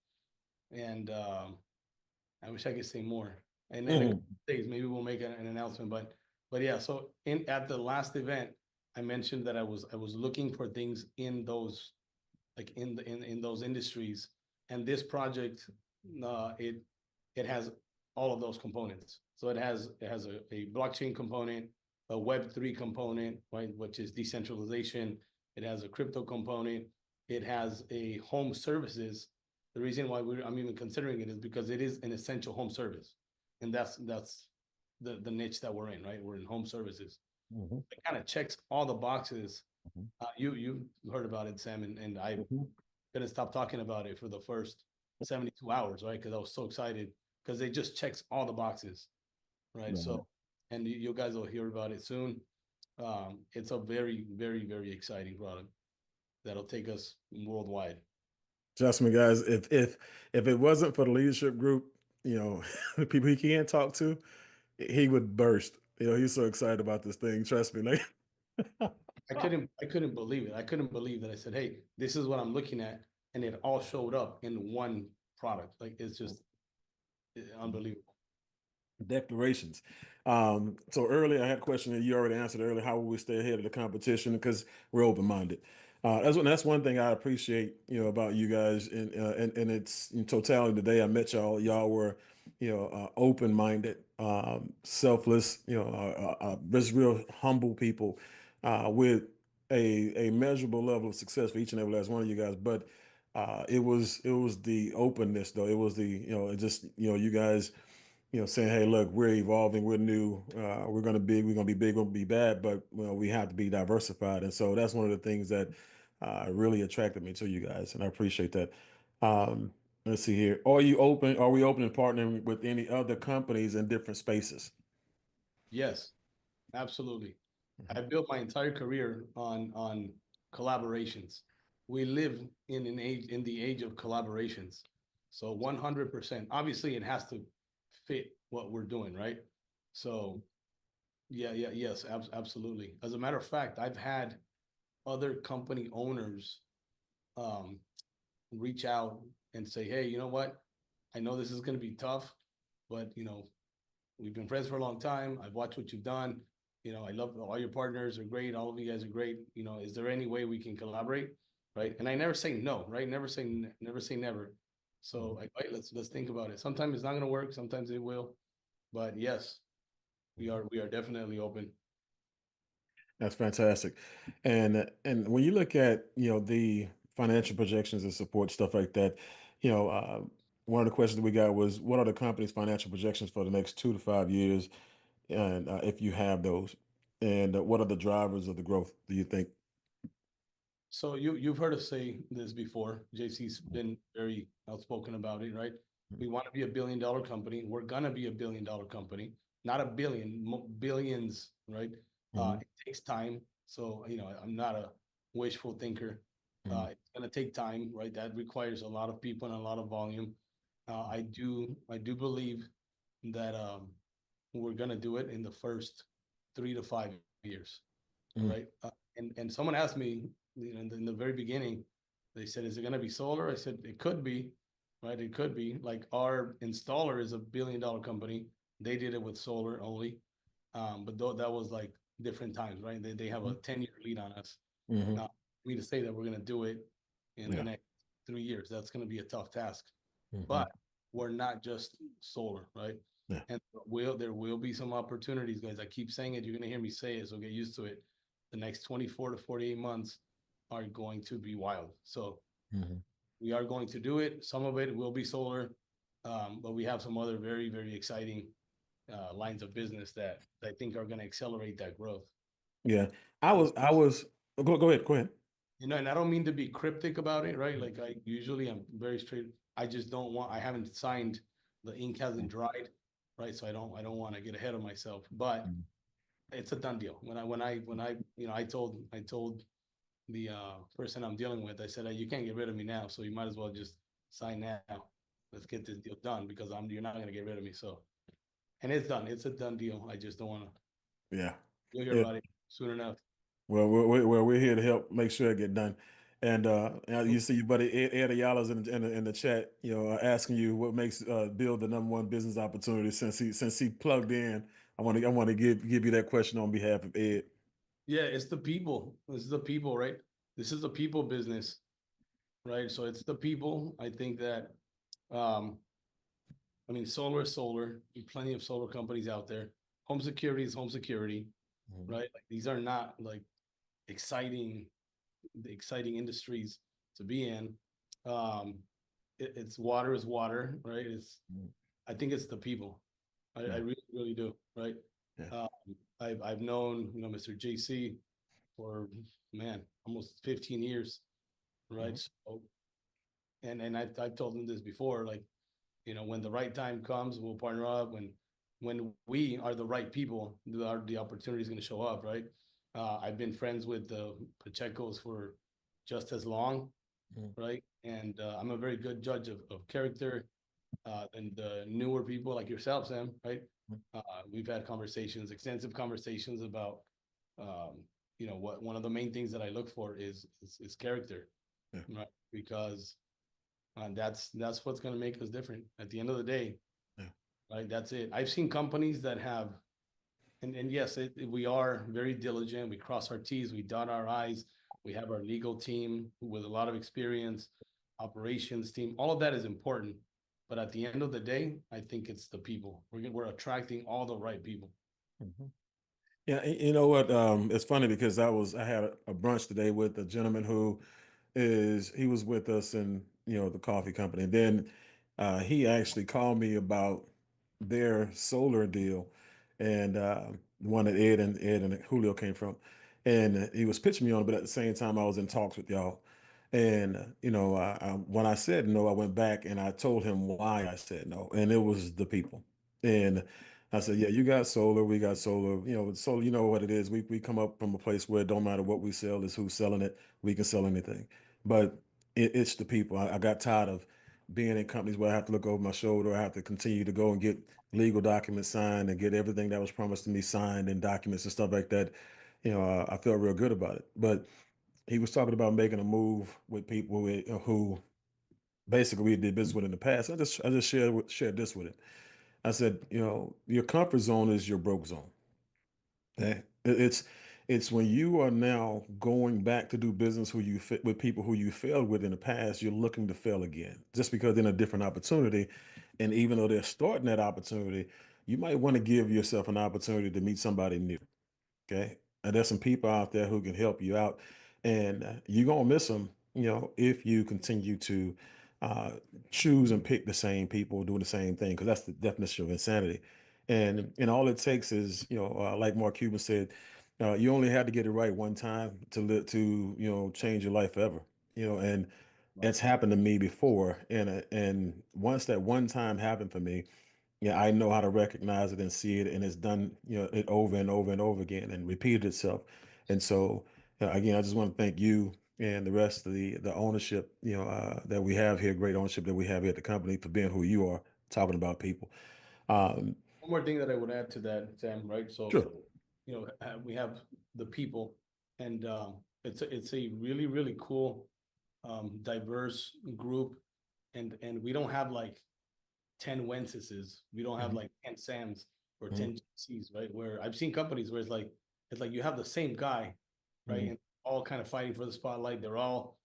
and I wish I could say more. And in a couple days, maybe we'll make an announcement. But yeah, so at the last event, I mentioned that I was looking for things in those in those industries, and this project it has all of those components. So it has a blockchain component, a Web3 component, right, which is decentralization. It has a crypto component. It has a home services. The reason why I'm even considering it is because it is an essential home service, and that's the niche that we're in, right? We're in home services. It kind of checks all the boxes. You heard about it, Sam, and I couldn't stop talking about it for the first 72 hours, right? Because I was so excited because it just checks all the boxes, right? So, and you guys will hear about it soon. It's a very, very, very exciting product that'll take us worldwide. Trust me, guys. If it wasn't for the leadership group, the people he can't talk to, he would burst. He's so excited about this thing. Trust me, like. I couldn't believe it. I couldn't believe that I said, "Hey, this is what I'm looking at," and it all showed up in one product. Like it's just unbelievable. Declarations. So earlier I had a question that you already answered earlier. How will we stay ahead of the competition? Because we're open-minded. That's one thing I appreciate, about you guys, and it's in totality. Today I met y'all. Y'all were, open-minded, selfless, just real humble people, with a measurable level of success for each and every last one of you guys. But it was the openness, though. It was the you guys, saying, "Hey, look, we're evolving, we're new, we're gonna be big, we're gonna be bad, but we have to be diversified." And so that's one of the things that really attracted me to you guys, and I appreciate that. Let's see here. Are we open and partnering with any other companies in different spaces? Yes, absolutely. I built my entire career on collaborations. We live in the age of collaborations. So 100%. Obviously, it has to fit what we're doing, right? So yes, absolutely. As a matter of fact, I've had other company owners reach out and say, "Hey, you know what? I know this is going to be tough, but we've been friends for a long time. I've watched what you've done. I love all your partners are great. All of you guys are great. Is there any way we can collaborate?" Right? And I never say no, right? Never say never. So right, let's think about it. Sometimes it's not going to work. Sometimes it will. But yes, we are definitely open. That's fantastic. And when you look at, the financial projections and support, stuff like that, one of the questions that we got was, what are the company's financial projections for the next 2 to 5 years? And if you have those, and what are the drivers of the growth, do you think? So you've heard us say this before. JC's been very outspoken about it, right? We want to be $1 billion company. We're gonna be $1 billion company, not a billion, billions, right? It takes time. So I'm not a wishful thinker. It's gonna take time, right? That requires a lot of people and a lot of volume. I do believe that we're gonna do it in the first 3 to 5 years, right? And someone asked me, in the very beginning, they said, "Is it going to be solar?" I said, "It could be, right? It could be." Like our installer is $1 billion company. They did it with solar only. But though that was like different times, right? They have a 10-year lead on us. For me to say that we're going to do it in the next 3 years, that's going to be a tough task. But we're not just solar, right? And there will be some opportunities, guys. I keep saying it. You're going to hear me say it, so get used to it. The next 24 to 48 months are going to be wild. So we are going to do it. Some of it will be solar, but we have some other very, very exciting lines of business that I think are going to accelerate that growth. Yeah, I was. Go ahead. And I don't mean to be cryptic about it, right? Like I usually am very straight. I just don't want. I haven't signed. The ink hasn't dried, right? So I don't want to get ahead of myself. But it's a done deal. When I told the person I'm dealing with, I said, "You can't get rid of me now, so you might as well just sign now. Let's get this deal done because you're not gonna get rid of me." So, and it's done. It's a done deal. I just don't want to. Yeah, You'll hear about it soon enough. Well, we're here to help make sure it get done. And you see your buddy Ed Ayala's in the chat, asking you what makes BYLD the #1 business opportunity since he plugged in. I want to give you that question on behalf of Ed. Yeah, it's the people. This is the people, right? This is a people business, right? So it's the people. I think that, solar is solar. There are plenty of solar companies out there. Home security is home security. right? Like these are not like exciting industries to be in. It's water is water, right? I think it's the people. I really do, right? Yeah. I've known, Mr. JC for, man, almost 15 years, right? So, and I've told him this before, like, when the right time comes, we'll partner up. When we are the right people, the opportunity is going to show up, right? I've been friends with the Pacheco's for just as long, right? And I'm a very good judge of character. And the newer people like yourself, Sam, right? We've had extensive conversations about, what one of the main things that I look for is character, right? Because that's what's going to make us different at the end of the day, right? That's it. I've seen companies that have, and yes, we are very diligent. We cross our T's, we dot our I's. We have our legal team with a lot of experience, operations team. All of that is important. But at the end of the day, I think it's the people. We're attracting all the right people. Yeah, you know what? It's funny because I had a brunch today with a gentleman who he was with us in the coffee company, and then he actually called me about their solar deal, and the one that Ed and Julio came from, and he was pitching me on it, but at the same time I was in talks with y'all, and when I said no, I went back and I told him why I said no, and it was the people, and I said, yeah, you got solar, we got solar. Solar, you know what it is. We come up from a place where it don't matter what we sell, is who's selling it. We can sell anything. But it's the people. I got tired of being in companies where I have to look over my shoulder. I have to continue to go and get legal documents signed and get everything that was promised to me signed and documents and stuff like that. I felt real good about it. But he was talking about making a move with people who basically we did business with in the past. I just shared this with him. I said, your comfort zone is your broke zone. Okay? It's when you are now going back to do business with people who you failed with in the past, you're looking to fail again, just because in a different opportunity. And even though they're starting that opportunity, you might want to give yourself an opportunity to meet somebody new. Okay. And there's some people out there who can help you out, and you're gonna miss them, if you continue to uh, choose and pick the same people doing the same thing, because that's the definition of insanity. And all it takes is, like Mark Cuban said, you only had to get it right one time to change your life forever. And it's happened to me before, and once that one time happened for me, yeah, I know how to recognize it and see it, and it's done, it over and over and over again and repeated itself. And so, again, I just want to thank you and the rest of the ownership, that we have here, great ownership that we have here at the company, for being who you are, talking about people. One more thing that I would add to that, Sam, right? So, Sure. we have the people, and it's a really, really cool, diverse group, and we don't have like 10 Wences. We don't have like 10 Sams or 10 GCs, right? Where I've seen companies where it's like you have the same guy, right? And all kind of fighting for the spotlight. They're all,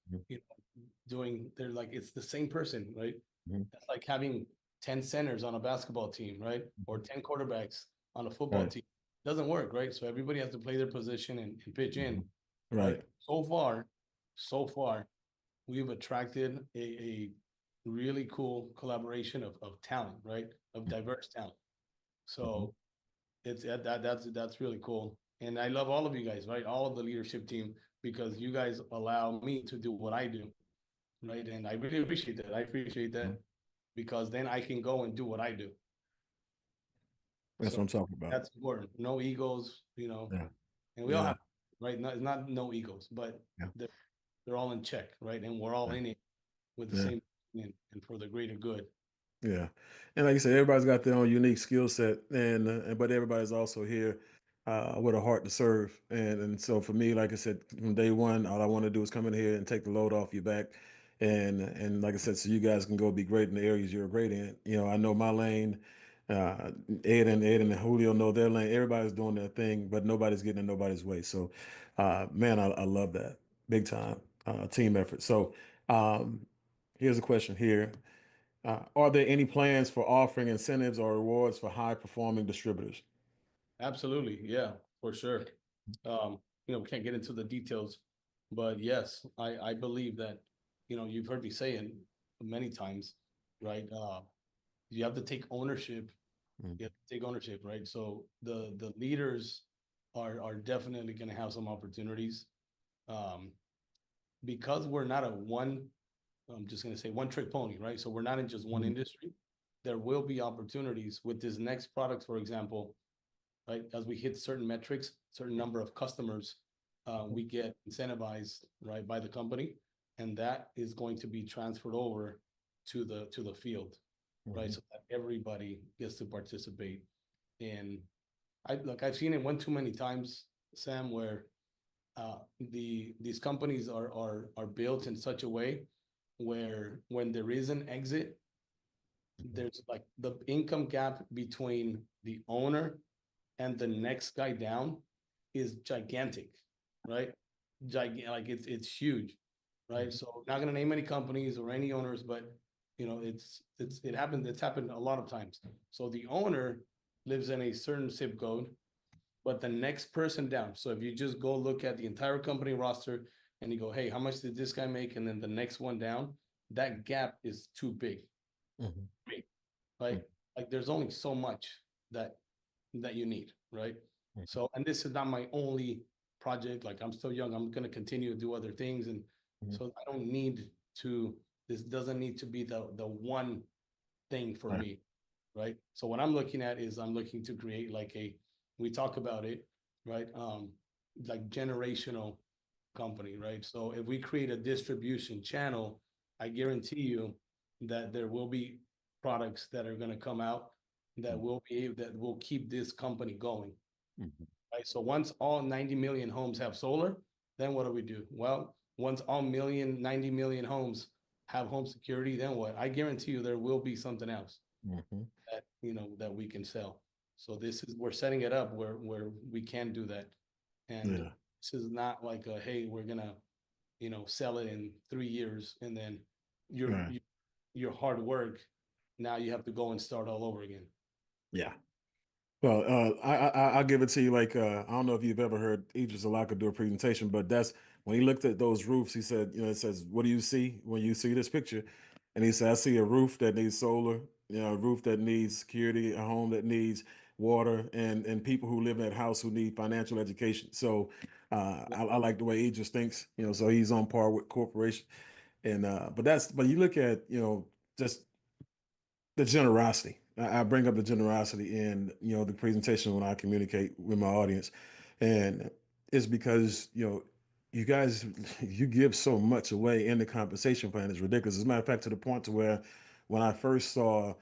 they're like, it's the same person, right? It's like having 10 centers on a basketball team, right? Or 10 quarterbacks on a football team. Doesn't work, right? So everybody has to play their position and pitch in. Right. So far, we've attracted a really cool collaboration of talent, right? Of diverse talent. So that's really cool. And I love all of you guys, right? All of the leadership team, because you guys allow me to do what I do, right? And I really appreciate that. I appreciate that because then I can go and do what I do. That's what I'm talking about. That's important. No egos, Yeah. and we all have, right? Not no egos, but they're all in check, right? And we're all in it with the same and for the greater good. Yeah, and like you said, everybody's got their own unique skill set, but everybody's also here with a heart to serve. And so for me, like I said, from day one, all I want to do is come in here and take the load off your back, and like I said, so you guys can go be great in the areas you're great in. I know my lane. Ed and Julio know their lane. Everybody's doing their thing, but nobody's getting in nobody's way. So, man, I love that big time team effort. So, um, here's a question here. Are there any plans for offering incentives or rewards for high performing distributors? Absolutely, yeah. for sure. We can't get into the details, but yes, I believe that, you've heard me say it many times, right? You have to take ownership. You have to take ownership, right? So the leaders are definitely going to have some opportunities. Because we're not I'm just going to say one trick pony, right? So we're not in just one industry. There will be opportunities with this next product, for example, right? As we hit certain metrics, certain number of customers, we get incentivized, right, by the company, and that is going to be transferred over to the field, right? So that everybody gets to participate in. I've seen it one too many times, Sam, where these companies are built in such a way where when there is an exit, there's like the income gap between the owner and the next guy down is gigantic, right? Like it's huge, right? So not gonna name any companies or any owners, but it happened. It's happened a lot of times. So the owner lives in a certain zip code, but the next person down. So if you just go look at the entire company roster and you go, hey, how much did this guy make? And then the next one down, that gap is too big, right? Like there's only so much that you need, right? So, and this is not my only project. Like I'm still young. I'm going to continue to do other things. And so I don't need this doesn't need to be the one thing for me, right? So what I'm looking at is I'm looking to create we talk about it, right? Like generational company, right? So if we create a distribution channel, I guarantee you that there will be products that are going to come out that will keep this company going, right? So once all 90 million homes have solar, then what do we do? Well, once all 90 million homes have home security, then what? I guarantee you there will be something else that that we can sell. So we're setting it up where we can do that, and this is not like hey, we're gonna sell it in 3 years, and then your hard work, now you have to go and start all over again. Yeah. Well, I'll give it to you. Like, I don't know if you've ever heard Idris Alaka do a presentation, but that's when he looked at those roofs, he said, it says, what do you see when you see this picture? And he said, I see a roof that needs solar, a roof that needs security, a home that needs water, and people who live in that house who need financial education. So I like the way Idris thinks, so he's on par with corporation. And but you look at, just the generosity. I bring up the generosity in, the presentation when I communicate with my audience. And it's because, you guys, you give so much away in the compensation plan. It's ridiculous. As a matter of fact, to the point to where when I first saw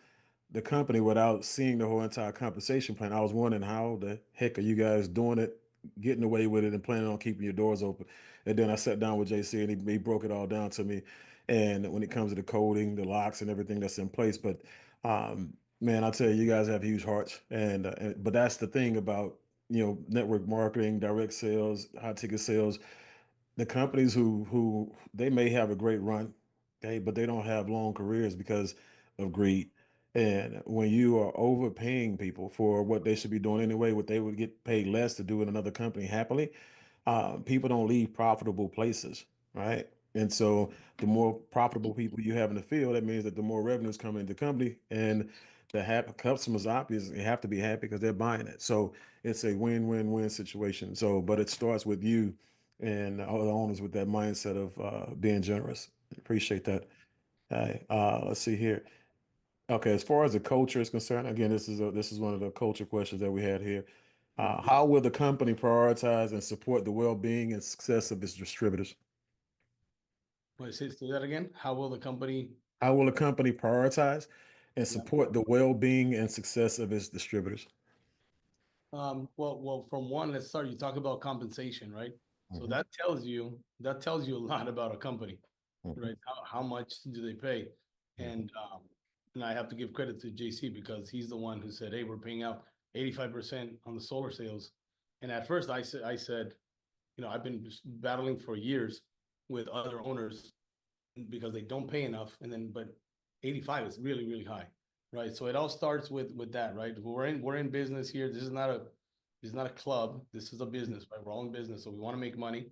the company without seeing the whole entire compensation plan, I was wondering how the heck are you guys doing it, getting away with it and planning on keeping your doors open. And then I sat down with JC and he broke it all down to me. And when it comes to the coding, the locks and everything that's in place, but man, I'll tell you, you guys have huge hearts. But that's the thing about, network marketing, direct sales, high ticket sales. The companies who they may have a great run, okay, but they don't have long careers because of greed. And when you are overpaying people for what they should be doing anyway, what they would get paid less to do in another company happily, people don't leave profitable places, right? And so the more profitable people you have in the field, that means that the more revenues come into the company, and the happy customers obviously have to be happy because they're buying it. So it's a win-win-win situation. So, but it starts with you and all the owners with that mindset of being generous. Appreciate that. Let's see here. Okay, as far as the culture is concerned, again, this is one of the culture questions that we had here. How will the company prioritize and support the well-being and success of its distributors? Wait, say that again. How will the company prioritize and support the well-being and success of its distributors? Well, from one, let's start. You talk about compensation, right? So that tells you a lot about a company, right? How much do they pay? And I have to give credit to JC because he's the one who said, "Hey, we're paying out 85% on the solar sales." And at first, I said, I've been battling for years with other owners because they don't pay enough, but 85 is really, really high, right? So it all starts with that, right? We're in business here. This is not It's not a club. This is a business, right? We're all in business, so we want to make money.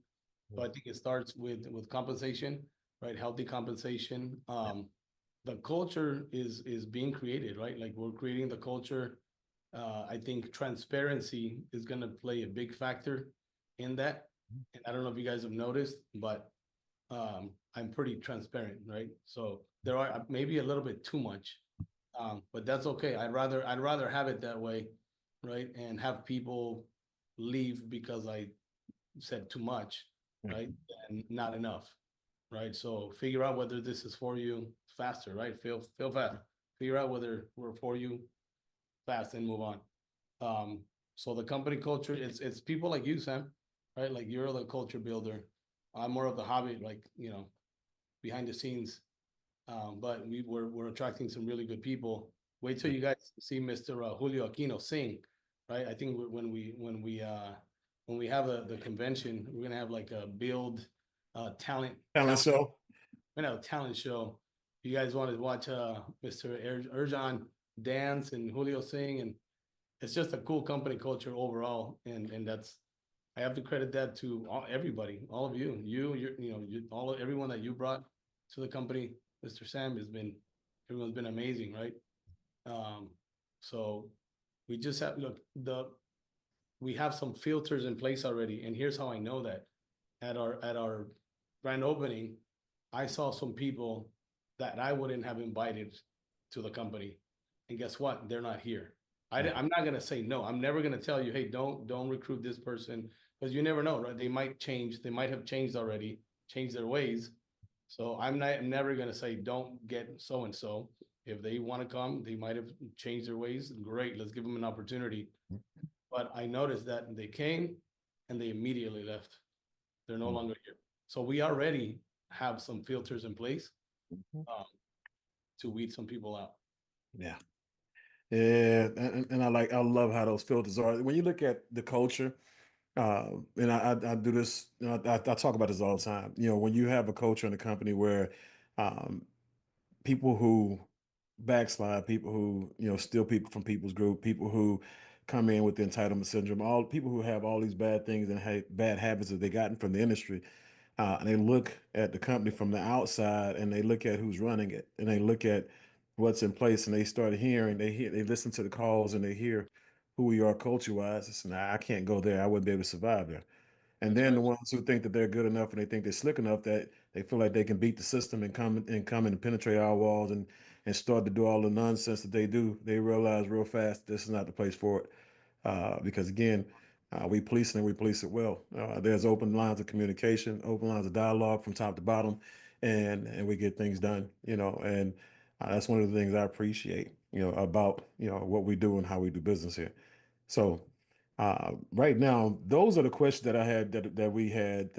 So I think it starts with compensation, right? Healthy compensation. The culture is being created, right? Like we're creating the culture. I think transparency is going to play a big factor in that. And I don't know if you guys have noticed, but I'm pretty transparent, right? So there are maybe a little bit too much, but that's okay. I'd rather have it that way, right? And have people leave because I said too much, right? And not enough, right? So figure out whether this is for you faster, right? Feel fast. Figure out whether we're for you fast and move on. So the company culture, it's people like you, Sam, right? Like you're the culture builder. I'm more of the hobby, like, behind the scenes. But we're attracting some really good people. Wait till you guys see Mr. Julio Aquino sing, right? I think when we have the convention, we're gonna have like a BYLD talent show. We're gonna have a talent show. You guys want to watch Mr. Erjan dance and Julio sing, and it's just a cool company culture overall, and that's, I have to credit that to everybody, all of you, everyone that you brought to the company. Mr. Sam everyone's been amazing, right? So we just have, we have some filters in place already, and here's how I know that. At our grand opening, I saw some people that I wouldn't have invited to the company, and guess what? They're not here. I'm not gonna say no. I'm never gonna tell you, hey, don't recruit this person, because you never know, right? They might change. They might have changed already, changed their ways. So I'm never gonna say don't get so and so. If they want to come, they might have changed their ways. Great, let's give them an opportunity. But I noticed that they came and they immediately left. They're no longer here. So we already have some filters in place to weed some people out. Yeah. Yeah, and I love how those filters are. When you look at the culture, and I do this, I talk about this all the time. When you have a culture in a company where people who backslide, people who steal people from people's group, people who come in with the entitlement syndrome, all people who have all these bad things and bad habits that they gotten from the industry, and they look at the company from the outside, and they look at who's running it, and they look at what's in place, and they start hearing, they listen to the calls, and they hear who we are culture-wise. It's, nah, I can't go there. I wouldn't be able to survive there. And then the ones who think that they're good enough and they think they're slick enough that they feel like they can beat the system and come and penetrate our walls and start to do all the nonsense that they do, they realize real fast this is not the place for it. Because again, we police it and we police it well. There's open lines of communication, open lines of dialogue from top to bottom, and we get things done. And that's one of the things I appreciate, about what we do and how we do business here. So right now, those are the questions that I had that we had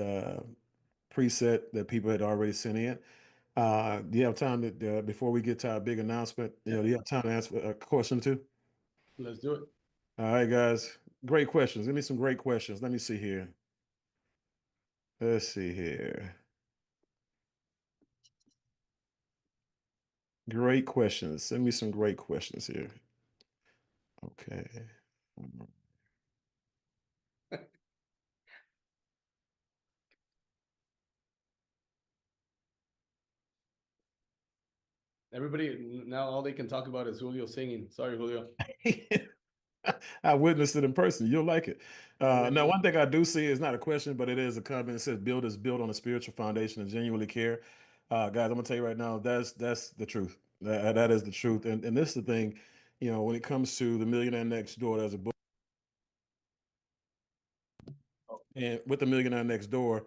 preset that people had already sent in. Do you have time to before we get to our big announcement? Do you have time to answer a question or two? Let's do it. All right, guys. Great questions. Give me some great questions. Let me see here. Let's see here. Great questions. Send me some great questions here. Okay. Everybody, now all they can talk about is Julio singing. Sorry, Julio. I witnessed it in person. You'll like it. Now, one thing I do see is not a question, but it is a comment. It says, "Build is built on a spiritual foundation and genuinely care." Guys, I'm gonna tell you right now, that's the truth. That is the truth. And this is the thing, when it comes to the Millionaire Next Door, there's a book, and with the Millionaire Next Door,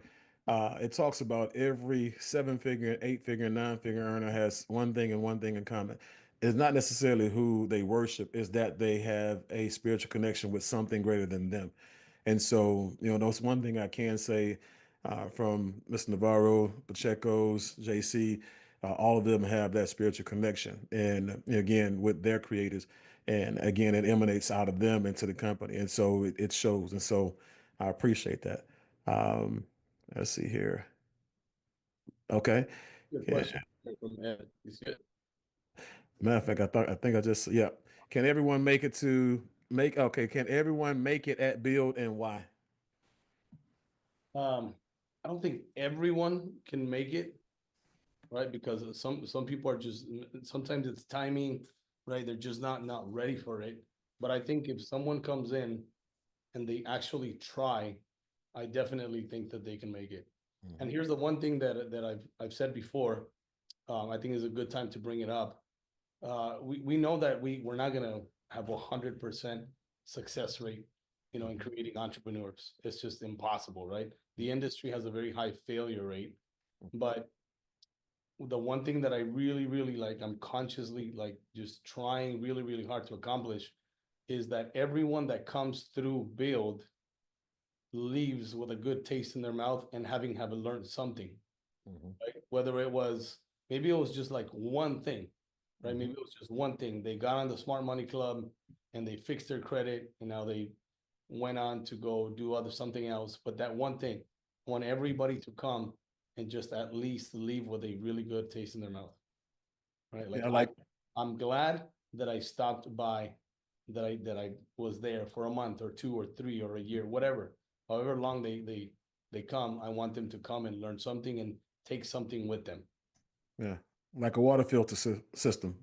it talks about every 7-figure, 8-figure, 9-figure earner has one thing and one thing in common. It's not necessarily who they worship, it's that they have a spiritual connection with something greater than them. And so, that's one thing I can say from Mr. Navarro, Pacheco's, JC, all of them have that spiritual connection. And again, with their creators. And again, it emanates out of them into the company. And so it shows. And so I appreciate that. Let's see here. Okay. Good Yeah. question from Ed. Matter of fact, I think I just, yeah. Can everyone make it to Can everyone make it at BYLD and why? I don't think everyone can make it, right? Because some people are just, sometimes it's timing, right? They're just not ready for it. But I think if someone comes in and they actually try, I definitely think that they can make it. And here's the one thing that I've said before, I think is a good time to bring it up. We know that we're not gonna have 100% success rate, in creating entrepreneurs. It's just impossible, right? The industry has a very high failure rate, but the one thing that I really, really like, I'm consciously like just trying really, really hard to accomplish is that everyone that comes through BYLD leaves with a good taste in their mouth and having learned something, right? Whether maybe it was just like one thing, right? Maybe it was just one thing. They got on the Smart Money Club and they fixed their credit and now they went on to go do something else. But that one thing, I want everybody to come and just at least leave with a really good taste in their mouth, right? I'm glad that I stopped by, that I was there for a month or 2 or 3 or a year, whatever, however long they come. I want them to come and learn something and take something with them. Yeah, like a water filter system.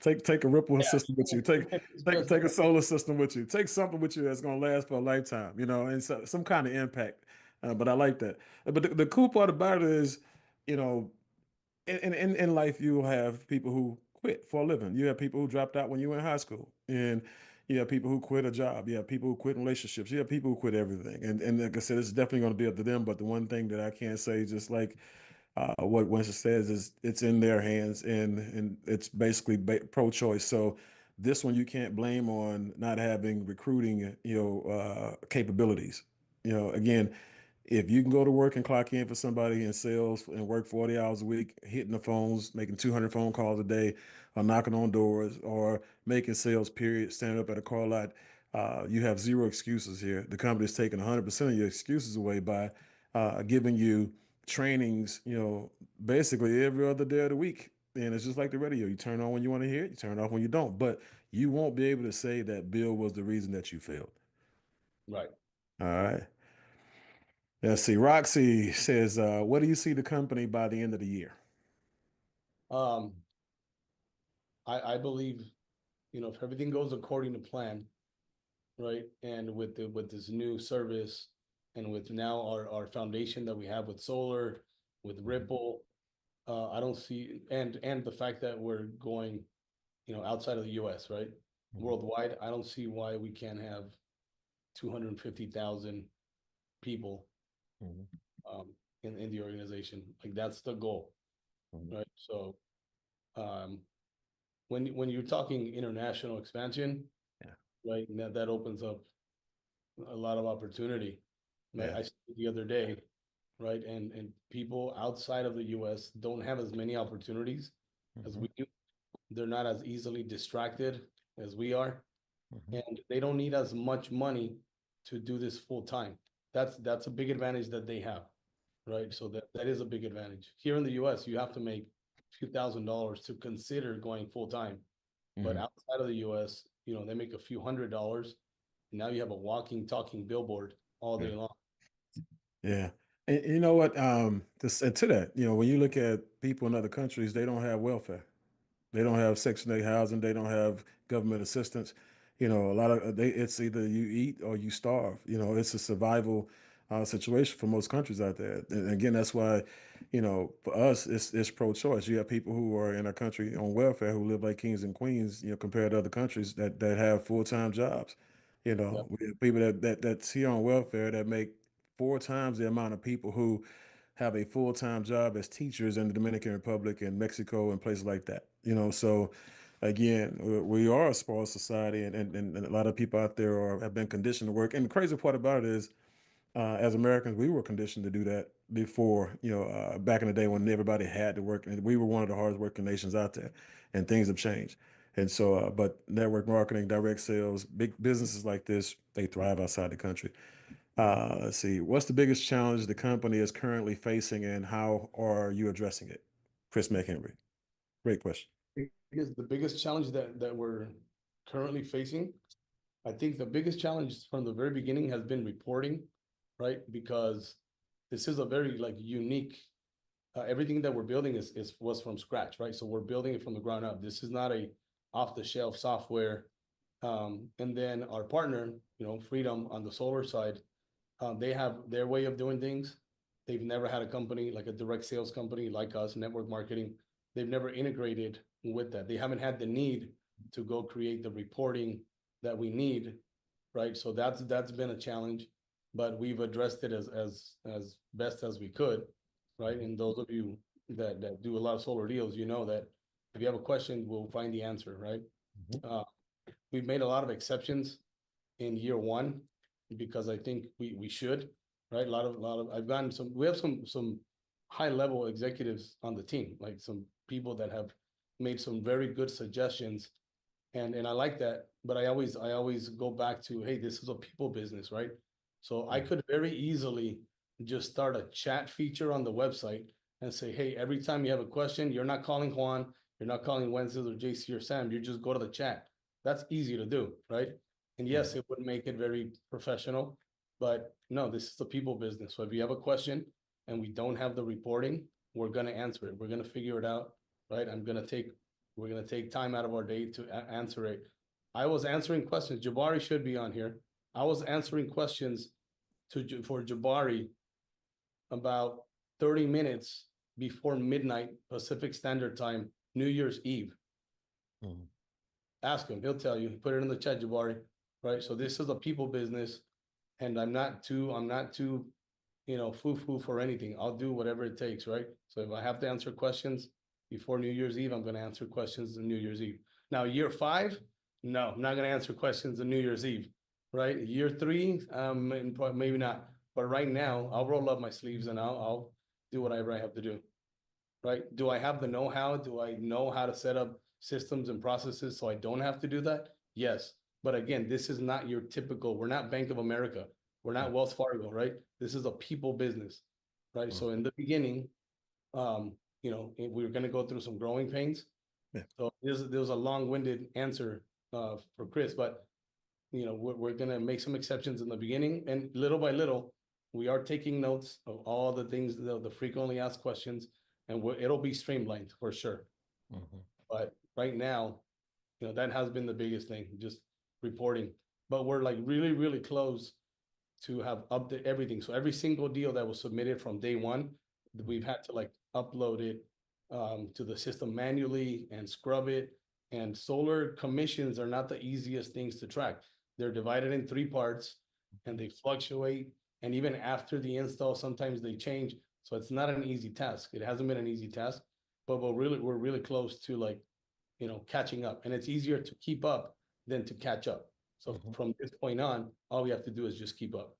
Take a ripple system with you. Take a solar system with you. Take something with you that's going to last for a lifetime. And some kind of impact. But I like that. But the cool part about it is, in life you have people who quit for a living. You have people who dropped out when you were in high school, and you have people who quit a job. You have people who quit relationships. You have people who quit everything. And like I said, it's definitely going to be up to them. But the one thing that I can't say, just like what Wences says, is it's in their hands, and it's basically pro-choice. So this one you can't blame on not having recruiting, capabilities. Again, if you can go to work and clock in for somebody in sales and work 40 hours a week, hitting the phones, making 200 phone calls a day, or knocking on doors, or making sales, period, standing up at a car lot, you have zero excuses here. The company's taking 100% of your excuses away by giving you trainings, basically every other day of the week. And it's just like the radio. You turn on when you want to hear it, you turn off when you don't. But you won't be able to say that BYLD was the reason that you failed. Right. All right. Let's see. Roxy says, what do you see the company by the end of the year? I believe, if everything goes according to plan, right, and with this new service, and with now our foundation that we have with solar, with Ripple, I don't see, and the fact that we're going, outside of the U.S., right, worldwide, I don't see why we can't have 250,000 people in the organization. Like, that's the goal, right? So when you're talking international expansion, right, that opens up a lot of opportunity, right? I said the other day, right, and people outside of the U.S. don't have as many opportunities as we do. They're not as easily distracted as we are, and they don't need as much money to do this full time. That's a big advantage that they have, right? So that is a big advantage. Here in the US, you have to make a few $1,000s to consider going full time. But outside of the US, they make a few $100s. And now you have a walking, talking billboard all day long. Yeah. And you know what? And to that, when you look at people in other countries, they don't have welfare. They don't have Section 8 housing. They don't have government assistance. A lot of it's either you eat or you starve. It's a survival situation for most countries out there. And again, that's why, for us, it's pro-choice. You have people who are in our country on welfare who live like kings and queens, compared to other countries that have full-time jobs. We have people that's here on welfare that make 4 times the amount of people who have a full-time job as teachers in the Dominican Republic and Mexico and places like that. So again, we are a spoiled society, and a lot of people out there have been conditioned to work. And the crazy part about it is, as Americans, we were conditioned to do that before, back in the day when everybody had to work, and we were one of the hardest working nations out there, and things have changed. And so, but network marketing, direct sales, big businesses like this, they thrive outside the country. Let's see. What's the biggest challenge the company is currently facing, and how are you addressing it? Chris McHenry. Great question. Because the biggest challenge that we're currently facing, I think the biggest challenge from the very beginning has been reporting, right? Because this is a very like unique, everything that we're building was from scratch, right? So we're building it from the ground up. This is not a off-the-shelf software. And then our partner, Freedom on the solar side, they have their way of doing things. They've never had a company like a direct sales company like us, network marketing. They've never integrated with that. They haven't had the need to go create the reporting that we need, right? So that's been a challenge, but we've addressed it as best as we could, right? And those of you that do a lot of solar deals, you know that if you have a question, we'll find the answer, right? We've made a lot of exceptions in year one because I think we should, right? A lot of I've gotten we have some high level executives on the team, like some people that have made some very good suggestions, and I like that. But I always go back to, hey, this is a people business, right? So I could very easily just start a chat feature on the website and say, hey, every time you have a question, you're not calling Juan, you're not calling Wences or JC or Sam, you just go to the chat. That's easy to do, right? And yes, it would make it very professional, but no, this is a people business. So if you have a question and we don't have the reporting, we're going to answer it. We're going to figure it out, right? We're going to take time out of our day to answer it. I was answering questions. Jabari should be on here. I was answering questions for Jabari about 30 minutes before midnight Pacific Standard Time, New Year's Eve. Ask him, he'll tell you. Put it in the chat, Jabari, right? So this is a people business, and I'm not too, foo-foo for anything. I'll do whatever it takes, right? So if I have to answer questions before New Year's Eve, I'm going to answer questions on New Year's Eve. Now, year 5, no, I'm not going to answer questions on New Year's Eve, right? Year 3, maybe not. But right now, I'll roll up my sleeves and I'll do whatever I have to do, right? Do I have the know-how? Do I know how to set up systems and processes so I don't have to do that? Yes. But again, this is not your typical, we're not Bank of America. We're not Wells Fargo, right? This is a people business, right? So in the beginning, we were going to go through some growing pains. Yeah. So there was a long-winded answer for Chris, but we're going to make some exceptions in the beginning, and little by little, we are taking notes of all the things, the frequently asked questions, and it'll be streamlined for sure. But right now, that has been the biggest thing, just reporting. But we're like really, really close to have updated everything. So every single deal that was submitted from day one, we've had to like upload it to the system manually and scrub it. And solar commissions are not the easiest things to track. They're divided in 3 parts and they fluctuate. And even after the install, sometimes they change. So it's not an easy task. It hasn't been an easy task, but we're really close to catching up. And it's easier to keep up than to catch up. So from this point on, all we have to do is just keep up.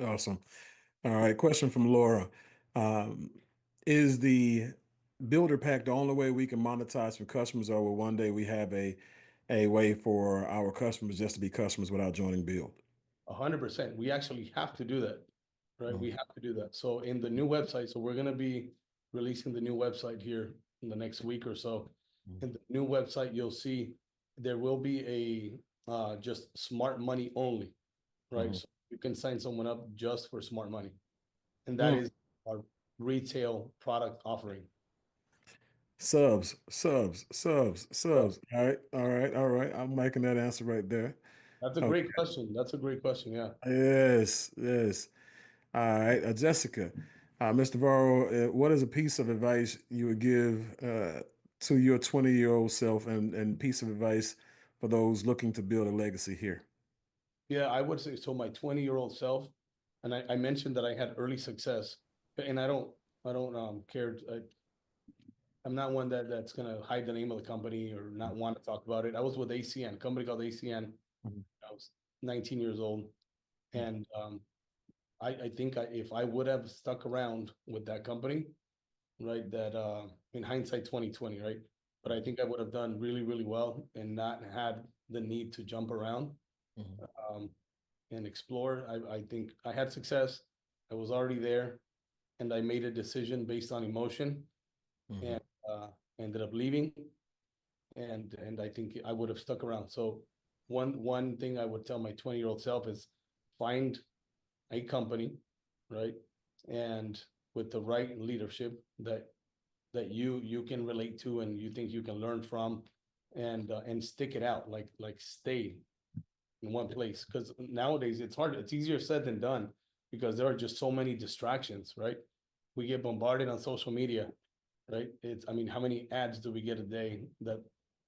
Awesome. All right. Question from Laura. Is the builder pack the only way we can monetize for customers, or will one day we have a way for our customers just to be customers without joining Build? 100%. We actually have to do that, right? We have to do that. So in the new website, so we're going to be releasing the new website here in the next week or so. In the new website, you'll see there will be a just smart money only, right? So you can sign someone up just for smart money. And that is our retail product offering. Subs. All right. I'm making that answer right there. That's a great question. That's a great question. Yeah. Yes. All right. Jessica, Mr. Navarro, what is a piece of advice you would give to your 20-year-old self and piece of advice for those looking to build a legacy here? Yeah, I would say so. My 20-year-old self, and I mentioned that I had early success, and I don't care. I'm not one that's gonna hide the name of the company or not want to talk about it. I was with ACN, a company called ACN. I was 19 years old, and I think if I would have stuck around with that company, right, that in hindsight 2020, right, but I think I would have done really, really well and not had the need to jump around and explore. I think I had success. I was already there, and I made a decision based on emotion, and ended up leaving. and I think I would have stuck around. So one thing I would tell my 20-year-old self is find a company, right? And with the right leadership that you can relate to and you think you can learn from, and stick it out, like stay in one place. Because nowadays it's hard, it's easier said than done because there are just so many distractions, right? We get bombarded on social media, right? I mean, how many ads do we get a day that,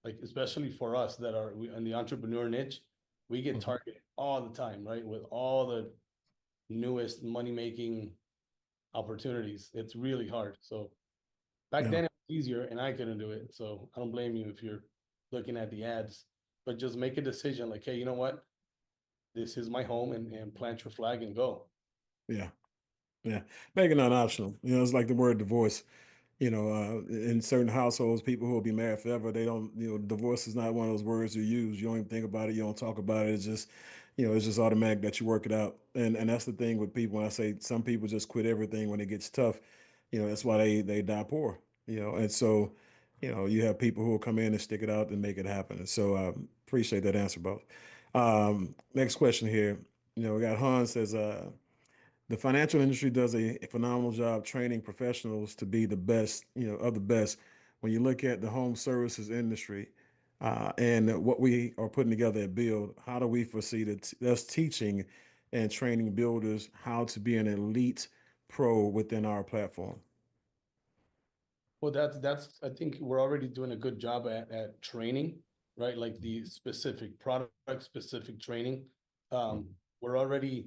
like, especially for us that are in the entrepreneur niche, we get targeted all the time, right? With all the newest money-making opportunities. It's really hard. So back then it was easier and I couldn't do it. So I don't blame you if you're looking at the ads, but just make a decision like, hey, you know what? This is my home, and plant your flag and go. Yeah. Yeah. Make it not optional. It's like the word divorce. In certain households, people who will be married forever, they don't, divorce is not one of those words you use. You don't even think about it. You don't talk about it. It's just, it's just automatic that you work it out. And that's the thing with people. When I say some people just quit everything when it gets tough, that's why they die poor, and so, you have people who will come in and stick it out and make it happen. And so appreciate that answer, both. Next question here. We got Hans says, the financial industry does a phenomenal job training professionals to be the best, of the best. When you look at the home services industry and what we are putting together at BYLD, how do we foresee us teaching and training builders how to be an elite pro within our platform? Well, that's I think we're already doing a good job at training, right? Like the specific product specific training. We're already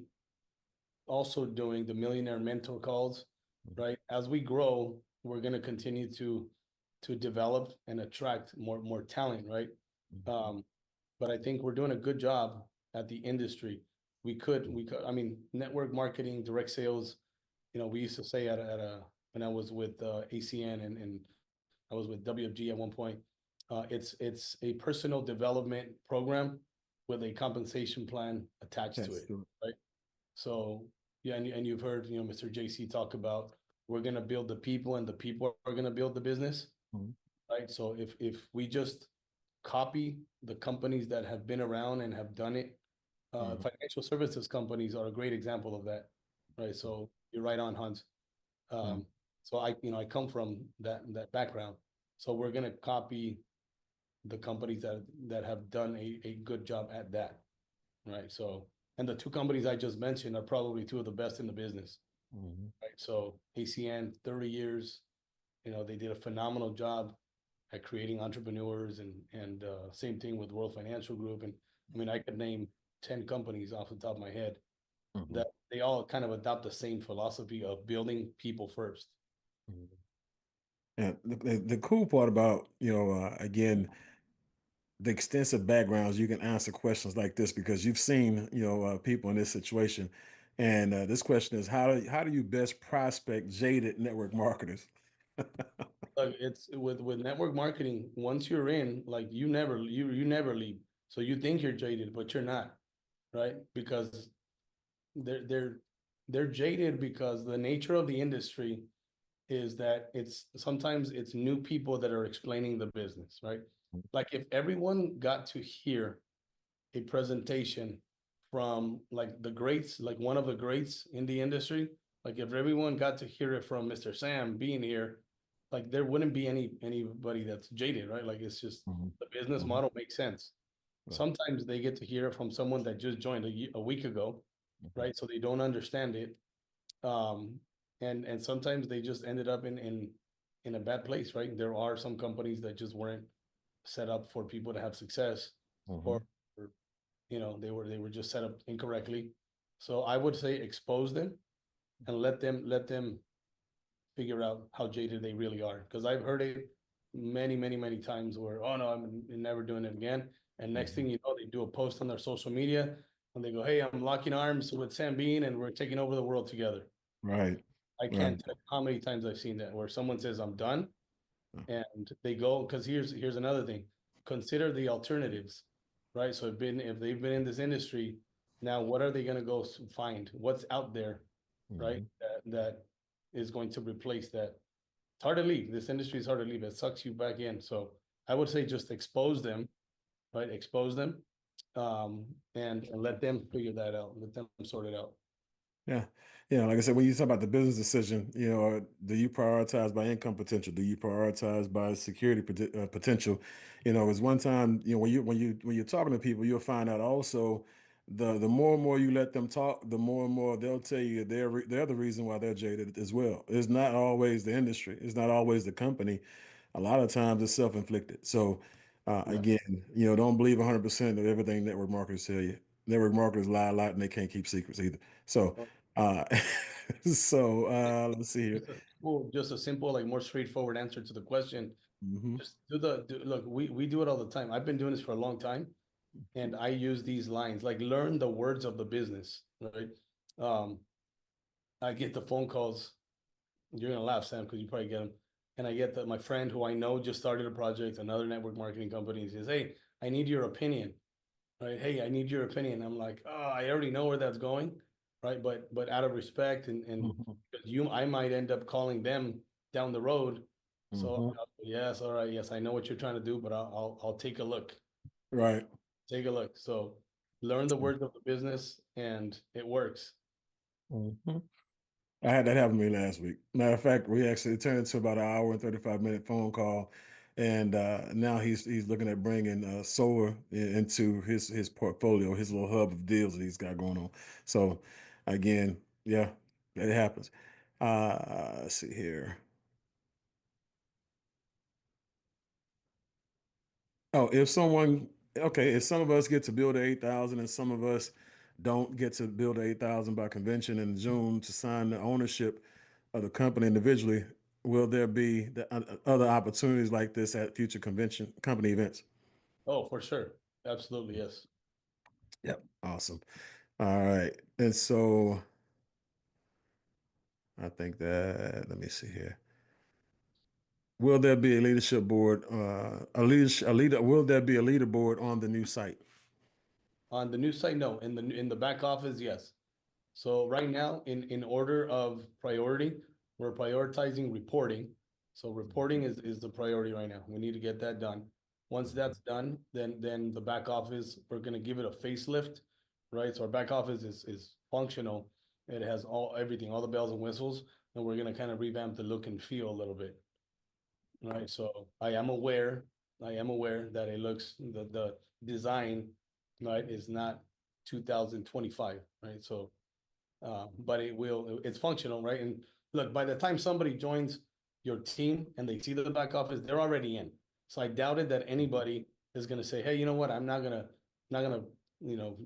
also doing the Millionaire mentor calls, right? As we grow, we're going to continue to develop and attract more talent, right? But I think we're doing a good job at the industry. We could, I mean, network marketing, direct sales, we used to say when I was with ACN and I was with WFG at one point, it's a personal development program with a compensation plan attached to it, right? So yeah, and you've heard, Mr. JC talk about we're gonna build the people and the people are gonna build the business, right? So if we just copy the companies that have been around and have done it, financial services companies are a great example of that, right? So you're right on, Hans. So I come from that background. So we're gonna copy the companies that have done a good job at that, right? So, and the two companies I just mentioned are probably two of the best in the business, right? So ACN, 30 years, they did a phenomenal job at creating entrepreneurs, and same thing with World Financial Group. And I mean, I could name 10 companies off the top of my head that they all kind of adopt the same philosophy of building people first. And the cool part about, again, the extensive backgrounds, you can answer questions like this because you've seen, people in this situation. And this question is, how do you best prospect jaded network marketers? Like it's with network marketing, once you're in, like you never leave. So you think you're jaded, but you're not, right? Because they're jaded because the nature of the industry is that sometimes it's new people that are explaining the business, right? Like if everyone got to hear a presentation from like the greats, like one of the greats in the industry, like if everyone got to hear it from Mr. Sam being here, like there wouldn't be anybody that's jaded, right? Like it's just the business model makes sense. Sometimes they get to hear it from someone that just joined a week ago, right? So they don't understand it. And sometimes they just ended up in a bad place, right? There are some companies that just weren't set up for people to have success, or they were just set up incorrectly. So I would say expose them and let them figure out how jaded they really are. Because I've heard it many times where, oh no, I'm never doing it again. And next thing you know, they do a post on their social media and they go, hey, I'm locking arms with Sam Bean and we're taking over the world together. Right. I can't tell you how many times I've seen that where someone says I'm done and they go, because here's another thing. Consider the alternatives, right? So if they've been in this industry, now what are they going to go find? What's out there, right? That is going to replace that. It's hard to leave. This industry is hard to leave. It sucks you back in. So I would say just expose them, right? Expose them, and let them figure that out. Let them sort it out. Yeah. Yeah. Like I said, when you talk about the business decision, do you prioritize by income potential? Do you prioritize by security potential? It's one time, when you're talking to people, you'll find out also the more and more you let them talk, the more and more they'll tell you they're the reason why they're jaded as well. It's not always the industry. It's not always the company. A lot of times it's self-inflicted. So again, don't believe 100% of everything network marketers tell you. Network marketers lie a lot and they can't keep secrets either. So, uh, let's see here. Just a simple, like more straightforward answer to the question. Just look, we do it all the time. I've been doing this for a long time, and I use these lines, like learn the words of the business, right? I get the phone calls. You're gonna laugh, Sam, because you probably get them. And I get my friend who I know just started a project, another network marketing company. He says, "Hey, I need your opinion." Right? "Hey, I need your opinion." I'm like, "Oh, I already know where that's going." Right? But out of respect and I might end up calling them down the road. So yes, all right, yes, I know what you're trying to do, but I'll take a look. Right. Take a look. So learn the words of the business, and it works. I had that happen to me last week. Matter of fact, we actually turned into about an hour and 35-minute phone call, and now he's looking at bringing solar into his portfolio, his little hub of deals that he's got going on. So, again, yeah, it happens. Let's see here. Oh, if some of us get to build 8,000 and some of us don't get to build 8,000 by convention in June to sign the ownership of the company individually, will there be other opportunities like this at future company events? Oh, for sure. Absolutely, yes. Yep. Awesome. All right. And so I think let me see here. Will there be a leadership board, will there be a leaderboard on the new site? On the new site, no. In the back office, yes. So right now, in order of priority, we're prioritizing reporting. So reporting is the priority right now. We need to get that done. Once that's done, then the back office, we're gonna give it a facelift, right? So our back office is functional. It has everything, all the bells and whistles, and we're gonna kind of revamp the look and feel a little bit. Right. So I am aware that it looks the design, right, is not 2025, right? So but it's functional, right? And look, by the time somebody joins your team and they see the back office, they're already in. So I doubted that anybody is going to say, "Hey, you know what? I'm not gonna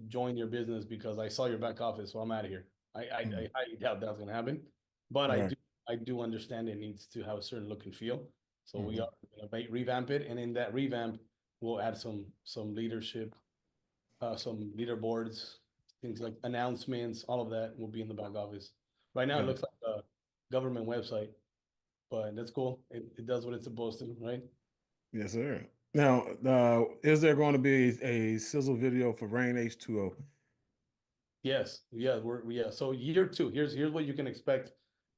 join your business because I saw your back office, so I'm out of here." I highly doubt that's going to happen. But I do understand it needs to have a certain look and feel. So we are going to revamp it, and in that revamp, we'll add some leadership, some leaderboards, things like announcements, all of that will be in the back office. Right now, it looks like a government website, but that's cool. It does what it's supposed to, right? Yes, sir. Now, is there going to be a sizzle video for Rain H2O? Yes, yeah, so year two. Here's what you can expect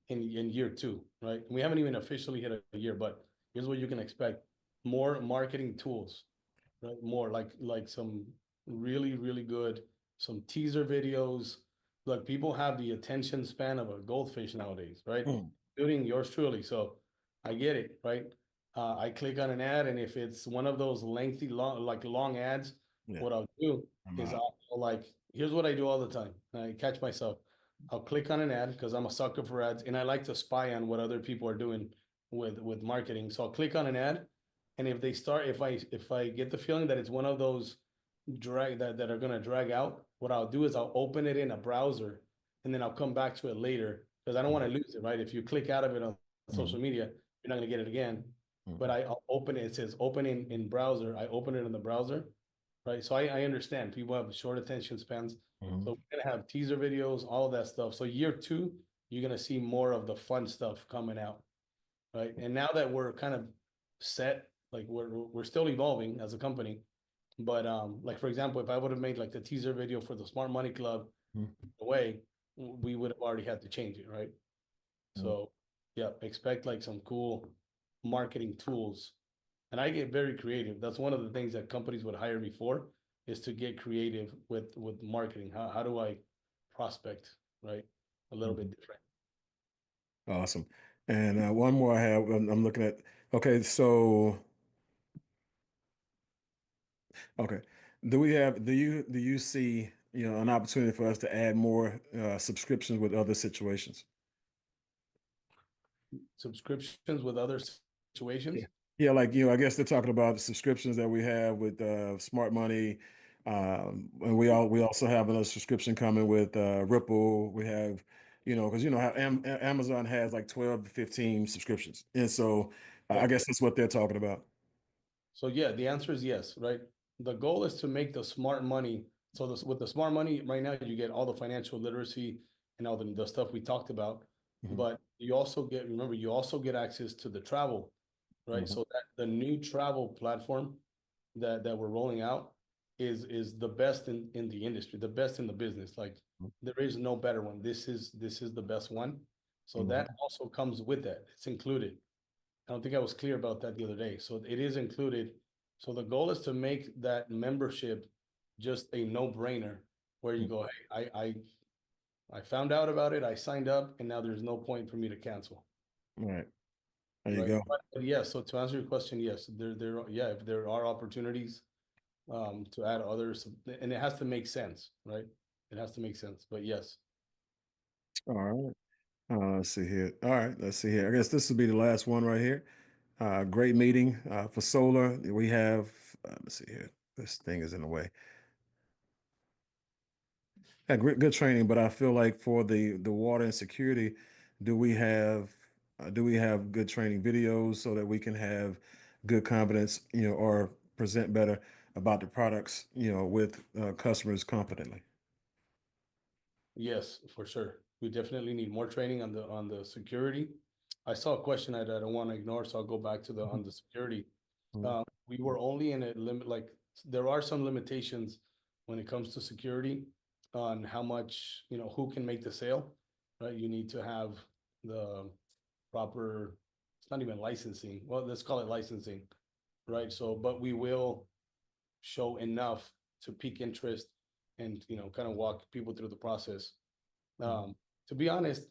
in year two, right? We haven't even officially hit a year, but here's what you can expect: more marketing tools, right? More like some really good, some teaser videos. Look, people have the attention span of a goldfish nowadays, right? Including yours truly. So I get it, right? I click on an ad, and if it's one of those lengthy, long ads, what I'll do is here's what I do all the time. I catch myself. I'll click on an ad because I'm a sucker for ads, and I like to spy on what other people are doing with marketing. So I'll click on an ad, and if I get the feeling that it's one of those that are gonna drag out, what I'll do is I'll open it in a browser, and then I'll come back to it later because I don't want to lose it, right? If you click out of it on social media, you're not gonna get it again. But I'll open it. It says open in browser. I open it in the browser, right? So I understand people have short attention spans. So we're gonna have teaser videos, all of that stuff. So year two, you're gonna see more of the fun stuff coming out, right? And now that we're kind of set, like we're still evolving as a company, but like for example, if I would have made like the teaser video for the Smart Money Club away, we would have already had to change it, right? So yeah, expect like some cool marketing tools And I get very creative. That's one of the things that companies would hire me for, is to get creative with marketing. How do I prospect, right? A little bit different. Awesome. And one more I have, I'm looking at, okay, so, okay. Do you see, an opportunity for us to add more subscriptions with other situations? Subscriptions with other situations? Yeah, like, I guess they're talking about the subscriptions that we have with Smart Money. And we also have another subscription coming with Ripple. We have, because how Amazon has like 12 to 15 subscriptions. And so I guess that's what they're talking about. So yeah, the answer is yes, right? The goal is to make the smart money. So with the smart money right now, you get all the financial literacy and all the stuff we talked about. But you also remember, you also get access to the travel, right? So that the new travel platform that we're rolling out is the best in the industry, the best in the business. Like there is no better one. This is the best one. So that also comes with that. It's included. I don't think I was clear about that the other day. So it is included. So the goal is to make that membership just a no-brainer, where you go, hey, I found out about it, I signed up, and now there's no point for me to cancel. Right. There you Right? go. But yes, so to answer your question, yes, if there are opportunities to add others, and it has to make sense, right? It has to make sense, but yes. All right. Let's see here. All right, let's see here. I guess this will be the last one right here. Great meeting for solar. We have, let's see here. This thing is in the way. Yeah, good training, but I feel like for the water and security, do we have good training videos so that we can have good confidence, or present better about the products, with customers confidently? Yes, for sure. We definitely need more training on the security. I saw a question I don't want to ignore, so I'll go back to on the security. We were only in a limit, like there are some limitations when it comes to security on how much, who can make the sale, right? You need to have the proper, it's not even licensing. Well, let's call it licensing, right? So, but we will show enough to pique interest and, kind of walk people through the process. To be honest,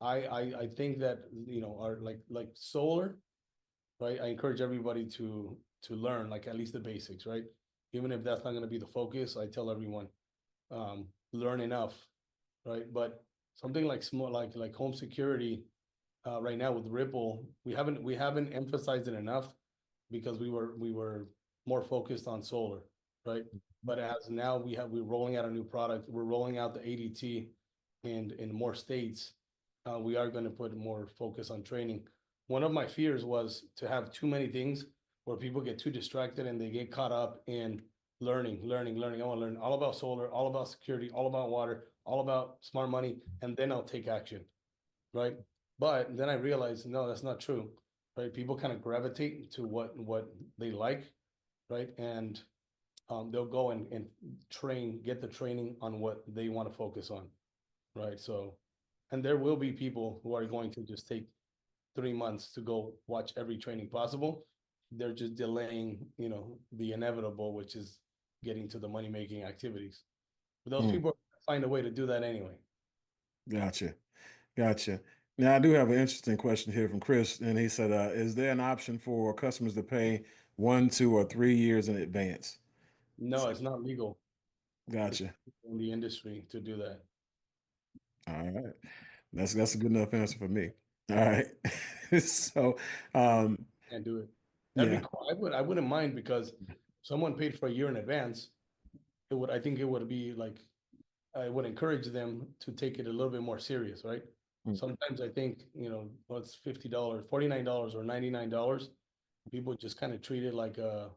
I think that, our like solar, right? I encourage everybody to learn like at least the basics, right? Even if that's not going to be the focus, I tell everyone, learn enough, right? But something like small, like home security, right now with Ripple, we haven't emphasized it enough because we were more focused on solar, right? But as now we're rolling out a new product, we're rolling out the ADT and in more states, we are going to put more focus on training. One of my fears was to have too many things where people get too distracted and they get caught up in learning. I want to learn all about solar, all about security, all about water, all about smart money, and then I'll take action, right? But then I realized, no, that's not true, right? People kind of gravitate to what they like, right? And they'll go and get the training on what they want to focus on, right? So, and there will be people who are going to just take 3 months to go watch every training possible. They're just delaying, the inevitable, which is getting to the money-making activities. But those people find a way to do that anyway. Gotcha. Now, I do have an interesting question here from Chris, and he said, is there an option for customers to pay 1, 2, or 3 years in advance? No, it's not legal. Gotcha. In the industry to do that. All right. That's a good enough answer for me. All right. So, Can't do it. That'd yeah. be cool. I wouldn't mind, because someone paid for a year in advance. I think it would be like, I would encourage them to take it a little bit more serious, right? Sometimes I think, what's $50, $49 or $99, people just kind of treat it like a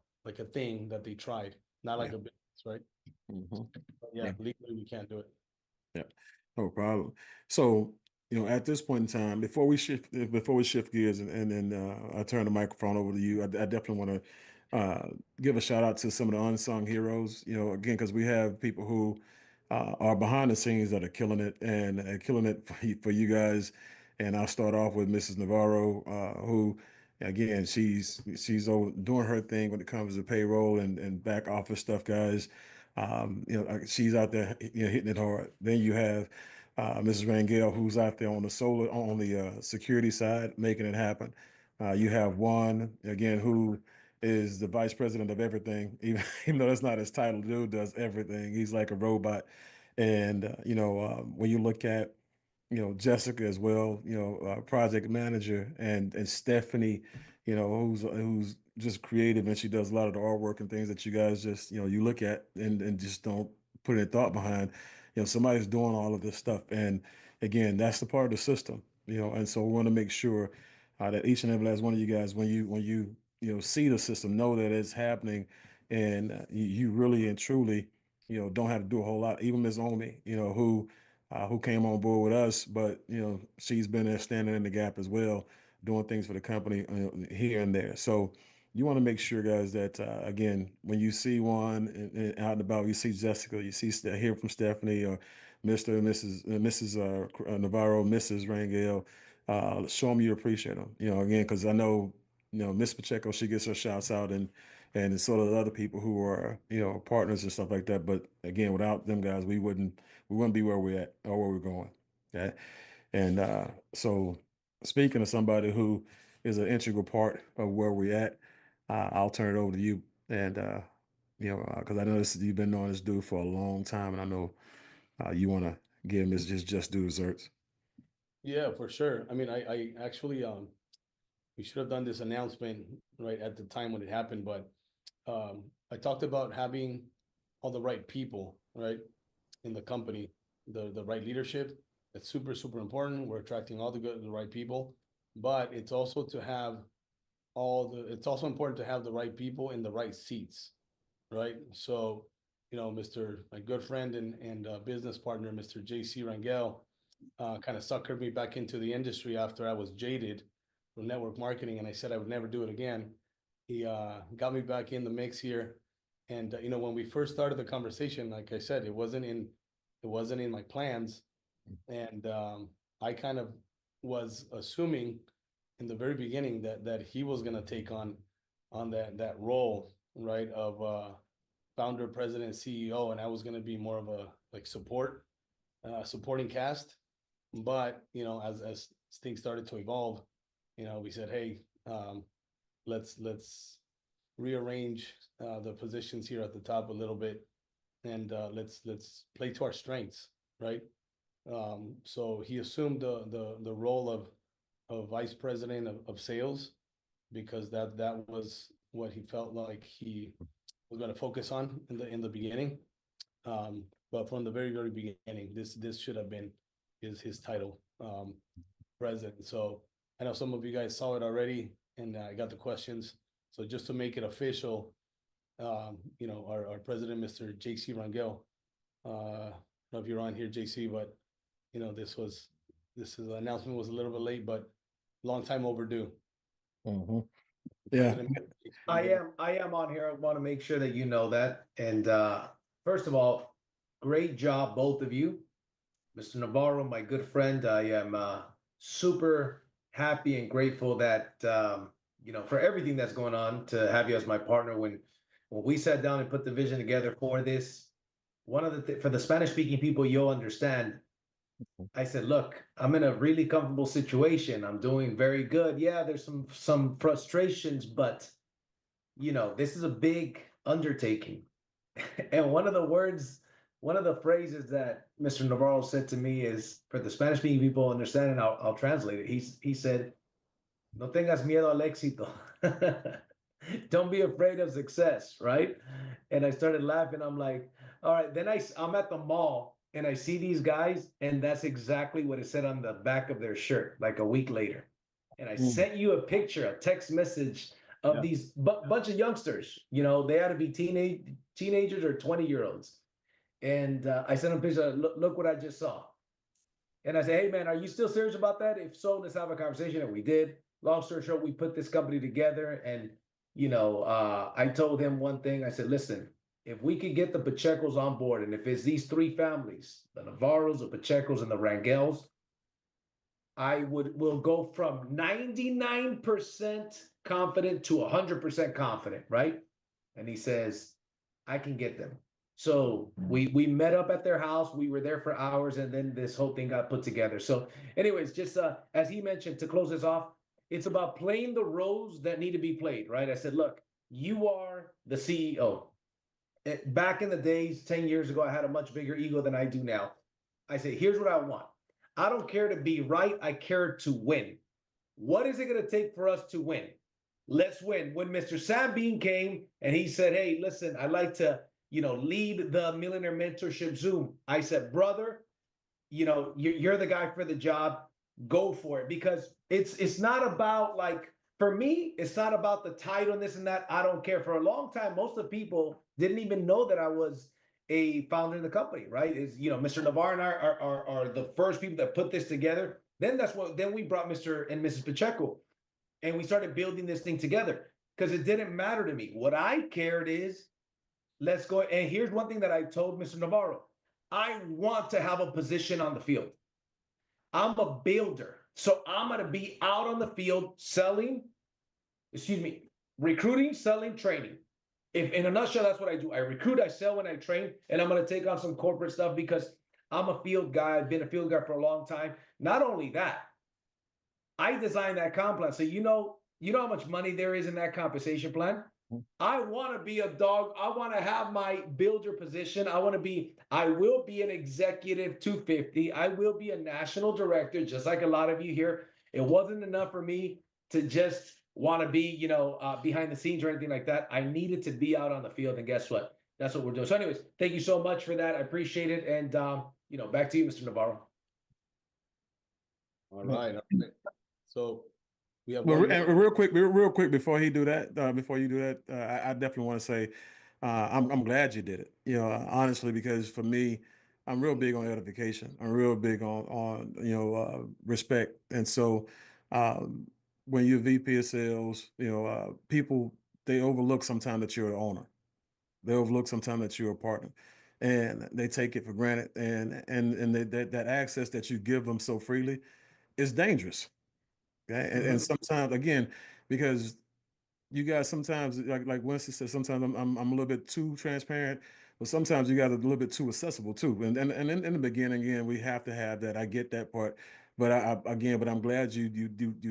thing that they tried, not like a business, right? But yeah, legally we can't do it. Yeah, no problem. So, at this point in time, before we shift gears, and then I turn the microphone over to you, I definitely want to give a shout out to some of the unsung heroes. Again, because we have people who are behind the scenes that are killing it and killing it for you guys. And I'll start off with Mrs. Navarro, who Again, she's doing her thing when it comes to payroll and back office stuff, guys. She's out there, hitting it hard. Then you have Mrs. Rangel, who's out there on the security side, making it happen. You have Juan, again, who is the vice president of everything, even though that's not his title. Dude does everything. He's like a robot. And when you look at Jessica as well, project manager, and Stephanie, who's just creative, and she does a lot of the artwork and things that you guys just, you look at and just don't put any thought behind. Somebody's doing all of this stuff. And again, that's the part of the system, and so we want to make sure that each and every last one of you guys, when you see the system, know that it's happening, and you really and truly, don't have to do a whole lot. Even Ms. Omi, who came on board with us, but she's been there standing in the gap as well, doing things for the company here and there. So you want to make sure, guys, that again, when you see one and out and about, you see Jessica, you hear from Stephanie or Mr. and Mrs. Navarro, Mrs. Rangel, show them you appreciate them. Again, because I know Miss Pacheco, she gets her shouts out, and so do the other people who are partners and stuff like that. But again, without them guys, we wouldn't be where we're at or where we're going. Okay. And so speaking of somebody who is an integral part of where we're at, I'll turn it over to you. And because I know you've been knowing this dude for a long time, and I know you want to give him his just due desserts. Yeah, for sure. I mean, I actually we should have done this announcement right at the time when it happened, but I talked about having all the right people, right, in the company, the right leadership. It's super, super important. We're attracting all the right people, but it's also important to have the right people in the right seats, right? So, my good friend and business partner, Mr. JC Rangel, kind of suckered me back into the industry after I was jaded from network marketing, and I said I would never do it again. He got me back in the mix here, and when we first started the conversation, like I said, it wasn't in my plans, and I kind of was assuming in the very beginning that he was going to take on that role, right, of founder, president, CEO, and I was going to be more of a supporting cast. But as things started to evolve, we said, hey, let's rearrange the positions here at the top a little bit, and let's play to our strengths, right? So he assumed the role of vice president of sales, because that was what he felt like he was going to focus on in the beginning. But from the very, very beginning, this should have been his title, president. So I know some of you guys saw it already, and I got the questions. So just to make it official, our president, Mr. JC Rangel, I don't know if you're on here, JC, but this announcement was a little bit late, but long time overdue. Mm-hmm. Yeah. I am on here. I want to make sure that you know that. And first of all, great job, both of you. Mr. Navarro, my good friend, I am super happy and grateful that, for everything that's going on, to have you as my partner. When we sat down and put the vision together for this, one of for the Spanish speaking people, you'll understand. I said, look, I'm in a really comfortable situation. I'm doing very good. Yeah, there's some frustrations, but this is a big undertaking. And one of the phrases that Mr. Navarro said to me is, for the Spanish speaking people understand, and I'll translate it. He said, "No tengas miedo al éxito." Don't be afraid of success, right? And I started laughing. I'm like, all right. Then I'm at the mall and I see these guys, and that's exactly what it said on the back of their shirt, like a week later. And I sent you a picture, a text message of these bunch of youngsters. They had to be teenagers or 20-year-olds. And I sent them a picture. Look what I just saw. And I said, hey, man, are you still serious about that? If so, let's have a conversation. And we did. Long story short, we put this company together. And, I told him one thing. I said, listen, if we could get the Pachecos on board, and if it's these three families, the Navarros, the Pachecos, and the Rangels, will go from 99% confident to 100% confident, right? And he says, I can get them. So we met up at their house. We were there for hours, and then this whole thing got put together. So, anyways, just as he mentioned, to close this off, it's about playing the roles that need to be played, right? I said, look, you are the CEO. Back in the days, 10 years ago, I had a much bigger ego than I do now. I said, here's what I want. I don't care to be right. I care to win. What is it going to take for us to win? Let's win. When Mr. Sam Bean came and he said, hey, listen, I'd like to, lead the Millionaire Mentorship Zoom. I said, brother, you're the guy for the job. Go for it. Because it's not about, like, for me, it's not about the title and this and that. I don't care. For a long time, most of the people didn't even know that I was a founder in the company, right? Mr. Navarro and I are the first people that put this together. Then we brought Mr. and Mrs. Pacheco, and we started building this thing together because it didn't matter to me. What I cared is, let's go. And here's one thing that I told Mr. Navarro. I want to have a position on the field. I'm a builder. So I'm going to be out on the field recruiting, selling, training. If in a nutshell, that's what I do. I recruit, I sell, and I train, and I'm going to take on some corporate stuff because I'm a field guy. I've been a field guy for a long time. Not only that, I designed that comp plan. So you know how much money there is in that compensation plan? I want to be a dog. I want to have my builder position. I will be an executive 250. I will be a national director, just like a lot of you here. It wasn't enough for me to just want to be, behind the scenes or anything like that. I needed to be out on the field. And guess what? That's what we're doing. So anyways, thank you so much for that. I appreciate it. And, back to you, Mr. Navarro. All right. So we have and real quick before you do that, I definitely want to say I'm glad you did it. Honestly, because for me, I'm real big on edification. I'm real big on respect. And so when you're VP of sales, people, they overlook sometimes that you're an owner. They overlook sometimes that you're a partner, and they take it for granted. And that access that you give them so freely is dangerous. Okay. And sometimes, again, because you guys sometimes, like Wences said, sometimes I'm a little bit too transparent, but sometimes you got a little bit too accessible too. And in the beginning, again, we have to have that. I get that part, but I'm glad you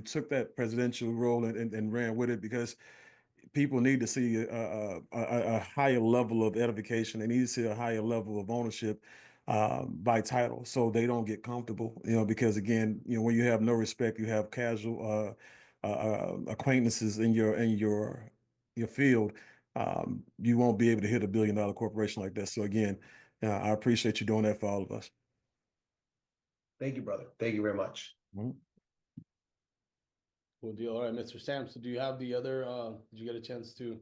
took that presidential role and ran with it, because people need to see a higher level of edification. They need to see a higher level of ownership by title, so they don't get comfortable. Because again, when you have no respect, you have casual acquaintances in your field. You won't be able to hit $1 billion corporation like that. So again, I appreciate you doing that for all of us. Thank you, brother. Thank you very much. Cool deal. All right, Mr. Sam, so do you have the other, did you get a chance to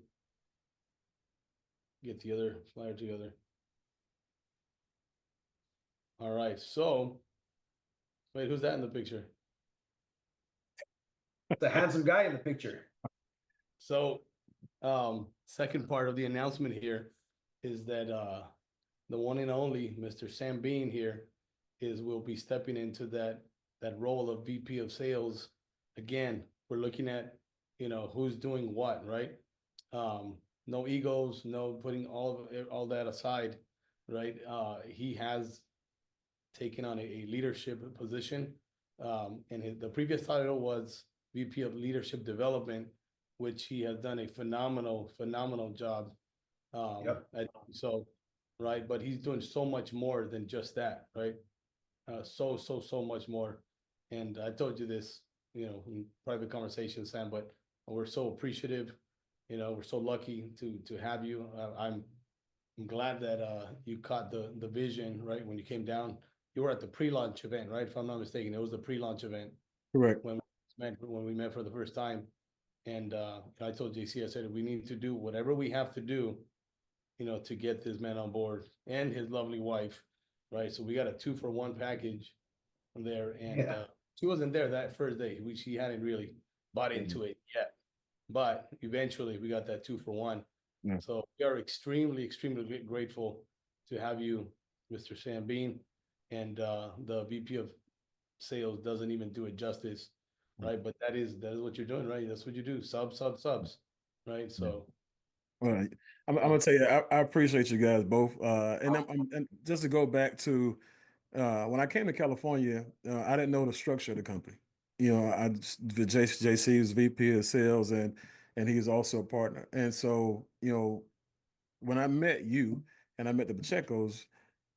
get the other flyer together? All right, so, wait, who's that in the picture? The handsome guy in the picture. So, second part of the announcement here is that the one and only Mr. Sam Bean here will be stepping into that role of VP of sales. Again, we're looking at, who's doing what, right? No egos, no putting all that aside, right? He has taken on a leadership position, and the previous title was VP of Leadership Development, which he has done a phenomenal job. So, right, but he's doing so much more than just that, right? So much more. And I told you this, in private conversation, Sam, but we're so appreciative. We're so lucky to have you. I'm glad that you caught the vision, right? When you came down, you were at the pre-launch event, right? If I'm not mistaken, it was the pre-launch event. Correct. When we met for the first time. And I told JC, I said, we need to do whatever we have to do, to get this man on board and his lovely wife, right? So we got a 2-for-1 package there. And she wasn't there that first day. She hadn't really bought into it yet. But eventually we got that 2-for-1. Yeah. So we are extremely grateful to have you, Mr. Sam Bean, and the VP of sales doesn't even do it justice, right? But that is what you're doing, right? That's what you do. Subs, right? So. All right. I'm gonna tell you, I appreciate you guys both. And just to go back to when I came to California, I didn't know the structure of the company. JC was VP of sales, and he's also a partner. And so, when I met you and I met the Pachecos,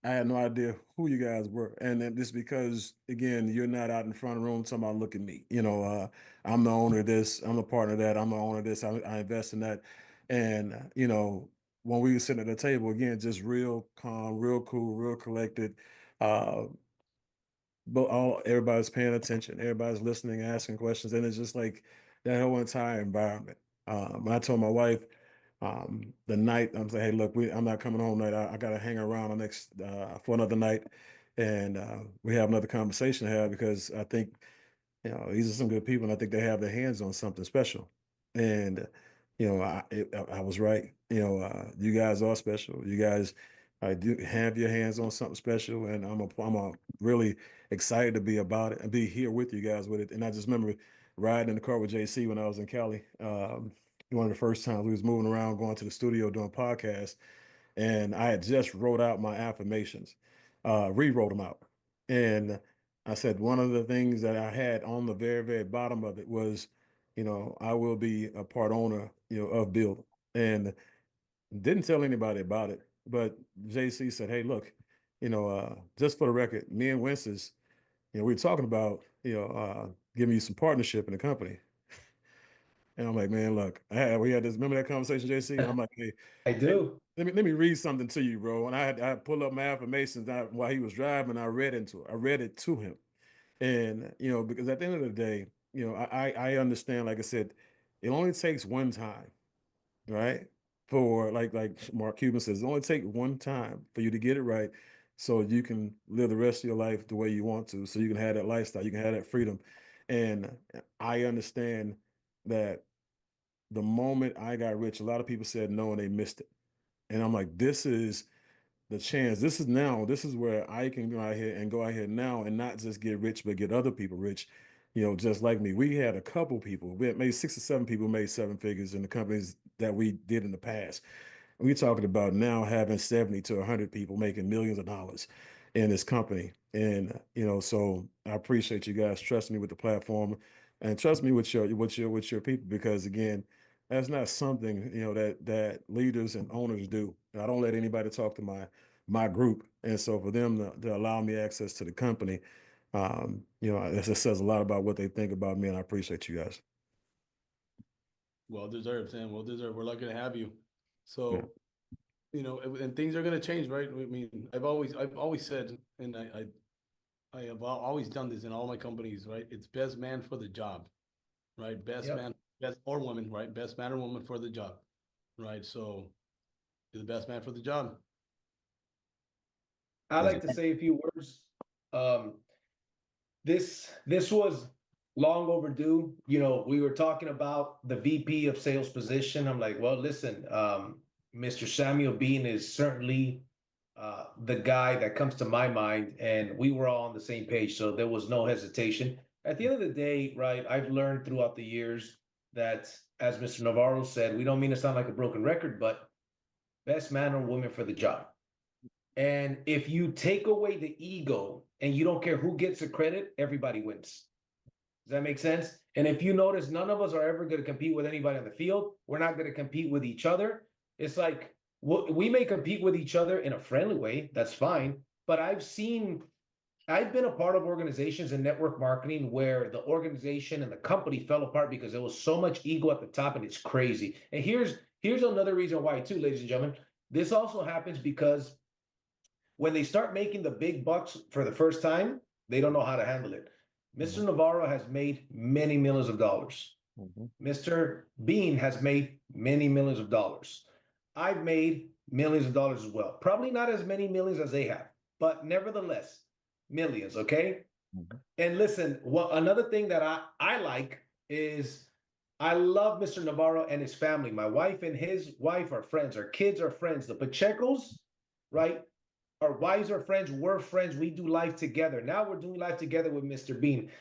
I had no idea who you guys were. And then this because, again, you're not out in front of the room talking about, look at me. I'm the owner of this, I'm the partner of that, I'm the owner of this, I invest in that. And, when we were sitting at the table, again, just real calm, real cool, real collected. But everybody's paying attention, everybody's listening, asking questions. And it's just like that whole entire environment. I told my wife, the night I'm saying, hey, look, I'm not coming home tonight. I got to hang around for another night, and we have another conversation to have because I think these are some good people, and I think they have their hands on something special. And I was right. You guys are special. You guys do have your hands on something special, and I'm really excited to be about it and be here with you guys with it. And I just remember riding in the car with JC when I was in Cali. One of the first times we was moving around, going to the studio doing podcasts, and I had just wrote out my affirmations, rewrote them out. And I said, one of the things that I had on the very, very bottom of it was, I will be a part owner, of BYLD. And didn't tell anybody about it, but JC said, hey, look, just for the record, me and Wences, we were talking about, giving you some partnership in the company. And I'm like, man, look, we had this, remember that conversation, JC? And I'm like, hey, I do. Let me read something to you, bro. And I pulled up my affirmations while he was driving. I read it to him. And, because at the end of the day, I understand, like I said, it only takes one time, right? For like Mark Cuban says, it only takes one time for you to get it right so you can live the rest of your life the way you want to, so you can have that lifestyle, you can have that freedom. And I understand that the moment I got rich, a lot of people said no and they missed it. And I'm like, this is the chance. This is where I can go out here now and not just get rich, but get other people rich, just like me. We had a couple people, we had maybe 6 or 7 people made 7 figures in the companies that we did in the past. We're talking about now having 70 to 100 people making millions of dollars in this company. And, so I appreciate you guys trusting me with the platform and trust me with your people, because again, that's not something, that leaders and owners do. I don't let anybody talk to my group. And so for them to allow me access to the company, it says a lot about what they think about me, and I appreciate you guys. Well deserved, Sam. Well deserved. We're lucky to have you. So, and things are going to change, right? I mean, I've always said, and I have always done this in all my companies, right? It's best man for the job, right? Best man, best or woman, right? Best man or woman for the job, right? So, you're the best man for the job. I'd like to say a few words. This was long overdue. We were talking about the VP of sales position. I'm like, well, listen, Mr. Samuel Bean is certainly the guy that comes to my mind, and we were all on the same page, so there was no hesitation. At the end of the day, right, I've learned throughout the years that, as Mr. Navarro said, we don't mean to sound like a broken record, but best man or woman for the job. And if you take away the ego and you don't care who gets the credit, everybody wins. Does that make sense? And if you notice, none of us are ever going to compete with anybody on the field. We're not going to compete with each other. It's like, we may compete with each other in a friendly way. That's fine. But I've been a part of organizations in network marketing where the organization and the company fell apart because there was so much ego at the top, and it's crazy. And here's another reason why too, ladies and gentlemen. This also happens because when they start making the big bucks for the first time, they don't know how to handle it. Mr. Navarro has made many millions of dollars. Mr. Bean has made many millions of dollars. I've made millions of dollars as well. Probably not as many millions as they have, but nevertheless, millions, okay? And listen, another thing that I like is I love Mr. Navarro and his family. My wife and his wife are friends. Our kids are friends. The Pachecos, right, our wives are friends, we're friends, we do life together. Now we're doing life together with Mr. Bean.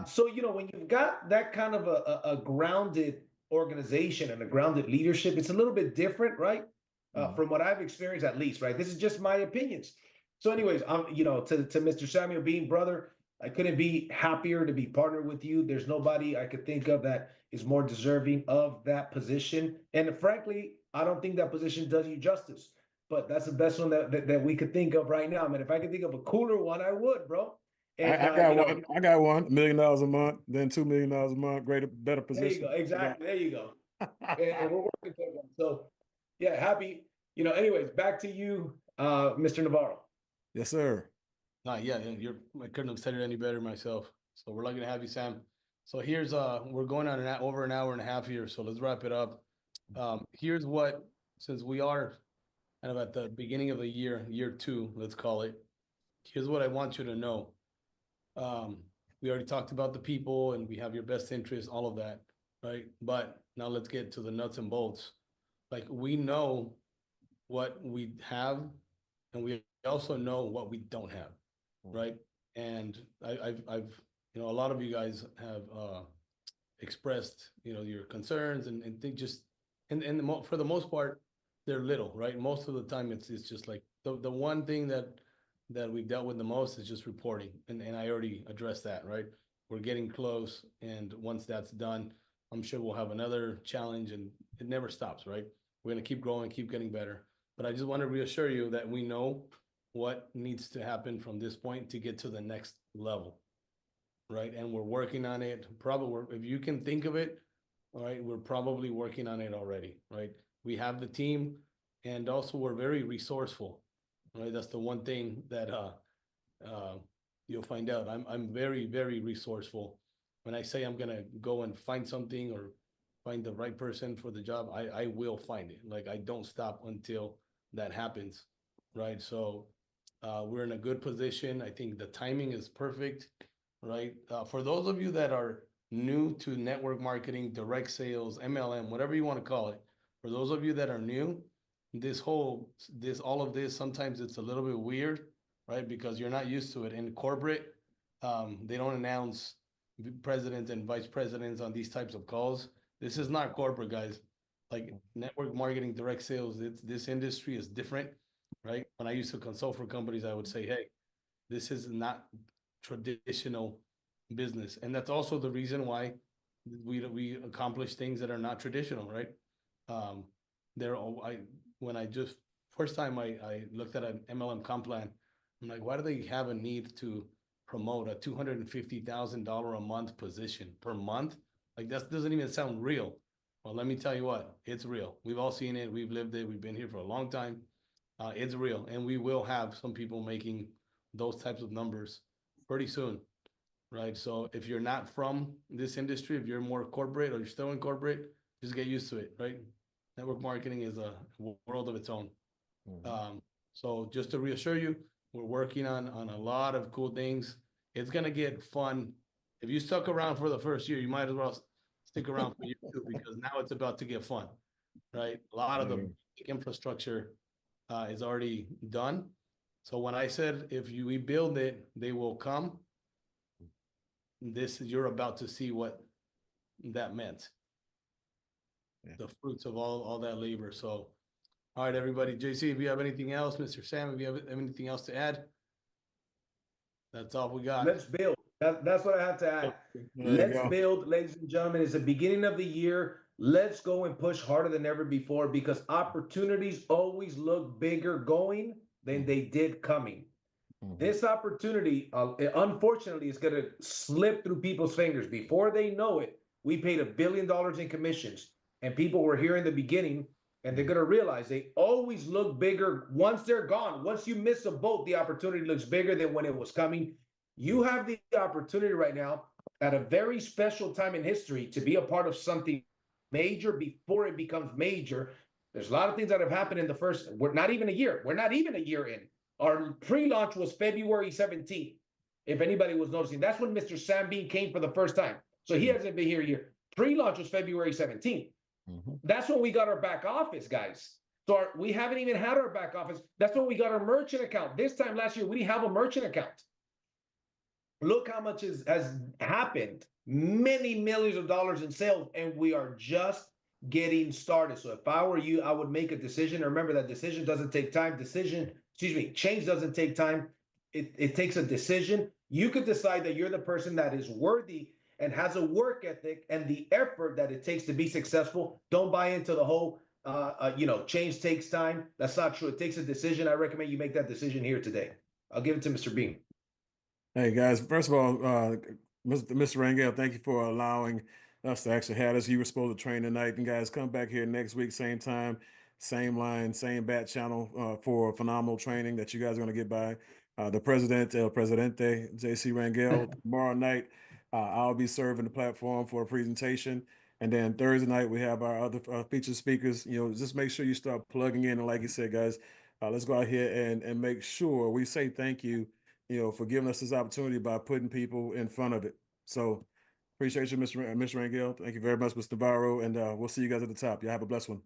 So, you know, when you've got that kind of a grounded organization and a grounded leadership, it's a little bit different, right? From what I've experienced, at least, right? This is just my opinions. So anyways, you know, to Mr. Samuel Bean, brother, I couldn't be happier to be partnered with you. There's nobody I could think of that is more deserving of that position. And frankly, I don't think that position does you justice, but that's the best one that we could think of right now. I mean, if I could think of a cooler one, I would, bro. And, I got you know, one. I got one. $1 million a month, then $2 million a month. Greater, better there you position. go. Exactly. There you go. And we're working towards that. So yeah, happy. You know, anyways, back to you, Mr. Navarro. Yes, sir. Yeah, I couldn't have said it any better myself. So we're lucky to have you, Sam. So here's we're going on over an hour and a half here, so let's wrap it up. Here's what, since we are kind of at the beginning of the year 2, let's call it. Here's what I want you to know. We already talked about the people and we have your best interest, all of that, right? But now let's get to the nuts and bolts. Like, we know what we have, and we also know what we don't have, right? And I've you know, a lot of you guys have expressed, you know, your concerns and think just, and for the most part, they're little, right? Most of the time it's just like the one thing that we've dealt with the most is just reporting. And I already addressed that, right? We're getting close. And once that's done, I'm sure we'll have another challenge, and it never stops, right? We're going to keep growing, keep getting better. But I just want to reassure you that we know what needs to happen from this point to get to the next level, right? And we're working on it. Probably, if you can think of it, all right, we're probably working on it already, right? We have the team, and also we're very resourceful, right? That's the one thing that you'll find out. I'm very, very resourceful. When I say I'm gonna go and find something or find the right person for the job, I will find it. Like, I don't stop until that happens, right? So we're in a good position. I think the timing is perfect, right? For those of you that are new to network marketing, direct sales, MLM, whatever you want to call it, for those of you that are new, all of this, sometimes it's a little bit weird, right? Because you're not used to it. In corporate, they don't announce presidents and vice presidents on these types of calls. This is not corporate, guys. Like, network marketing, direct sales, this industry is different, right? When I used to consult for companies, I would say, hey, this is not traditional business. And that's also the reason why we accomplish things that are not traditional, right? When I just first time I looked at an MLM comp plan, I'm like, why do they have a need to promote a $250,000 a month position per month? Like, that doesn't even sound real. Well, let me tell you what, it's real. We've all seen it. We've lived it. We've been here for a long time. It's real. And we will have some people making those types of numbers pretty soon, right? So if you're not from this industry, if you're more corporate or you're still in corporate, just get used to it, right? Network marketing is a world of its own. So just to reassure you, we're working on a lot of cool things. It's going to get fun. If you stuck around for the first year, you might as well stick around for year 2, because now it's about to get fun, right? A lot of the infrastructure is already done. So when I said, we build it, they will come, you're about to see what that meant. The fruits of all that labor. So, all right, everybody. JC, if you have anything else, Mr. Sam, if you have anything else to add, that's all we got. Let's build. That's what I have to add. Let's build, ladies and gentlemen. It's the beginning of the year. Let's go and push harder than ever before, because opportunities always look bigger going than they did coming. This opportunity, unfortunately, is going to slip through people's fingers. Before they know it, we paid $1 billion in commissions, and people were here in the beginning, and they're going to realize they always look bigger once they're gone. Once you miss a boat, the opportunity looks bigger than when it was coming. You have the opportunity right now, at a very special time in history, to be a part of something major before it becomes major. There's a lot of things that have happened in the first, we're not even a year in. Our pre-launch was February 17th, if anybody was noticing. That's when Mr. Sam Bean came for the first time. So he hasn't been here a year. Pre-launch was February 17th. That's when we got our back office, guys. So we haven't even had our back office. That's when we got our merchant account. This time last year, we didn't have a merchant account. Look how much has happened. Many millions of dollars in sales, and we are just getting started. So if I were you, I would make a decision. Remember that decision doesn't take time. Change doesn't take time. It takes a decision. You could decide that you're the person that is worthy and has a work ethic and the effort that it takes to be successful. Don't buy into the whole, change takes time. That's not true. It takes a decision. I recommend you make that decision here today. I'll give it to Mr. Beam. Hey guys, first of all, Mr. Rangel, thank you for allowing us to actually have this. You were supposed to train tonight, and guys, come back here next week, same time, same line, same bat channel for phenomenal training that you guys are going to get by the President, El Presidente, JC Rangel. Tomorrow night, I'll be serving the platform for a presentation. And then Thursday night, we have our other featured speakers. Just make sure you start plugging in. And like you said, guys, let's go out here and make sure we say thank you, for giving us this opportunity by putting people in front of it. So appreciate you, Mr. Rangel. Thank you very much, Mr. Navarro. And we'll see you guys at the top. Y'all have a blessed one.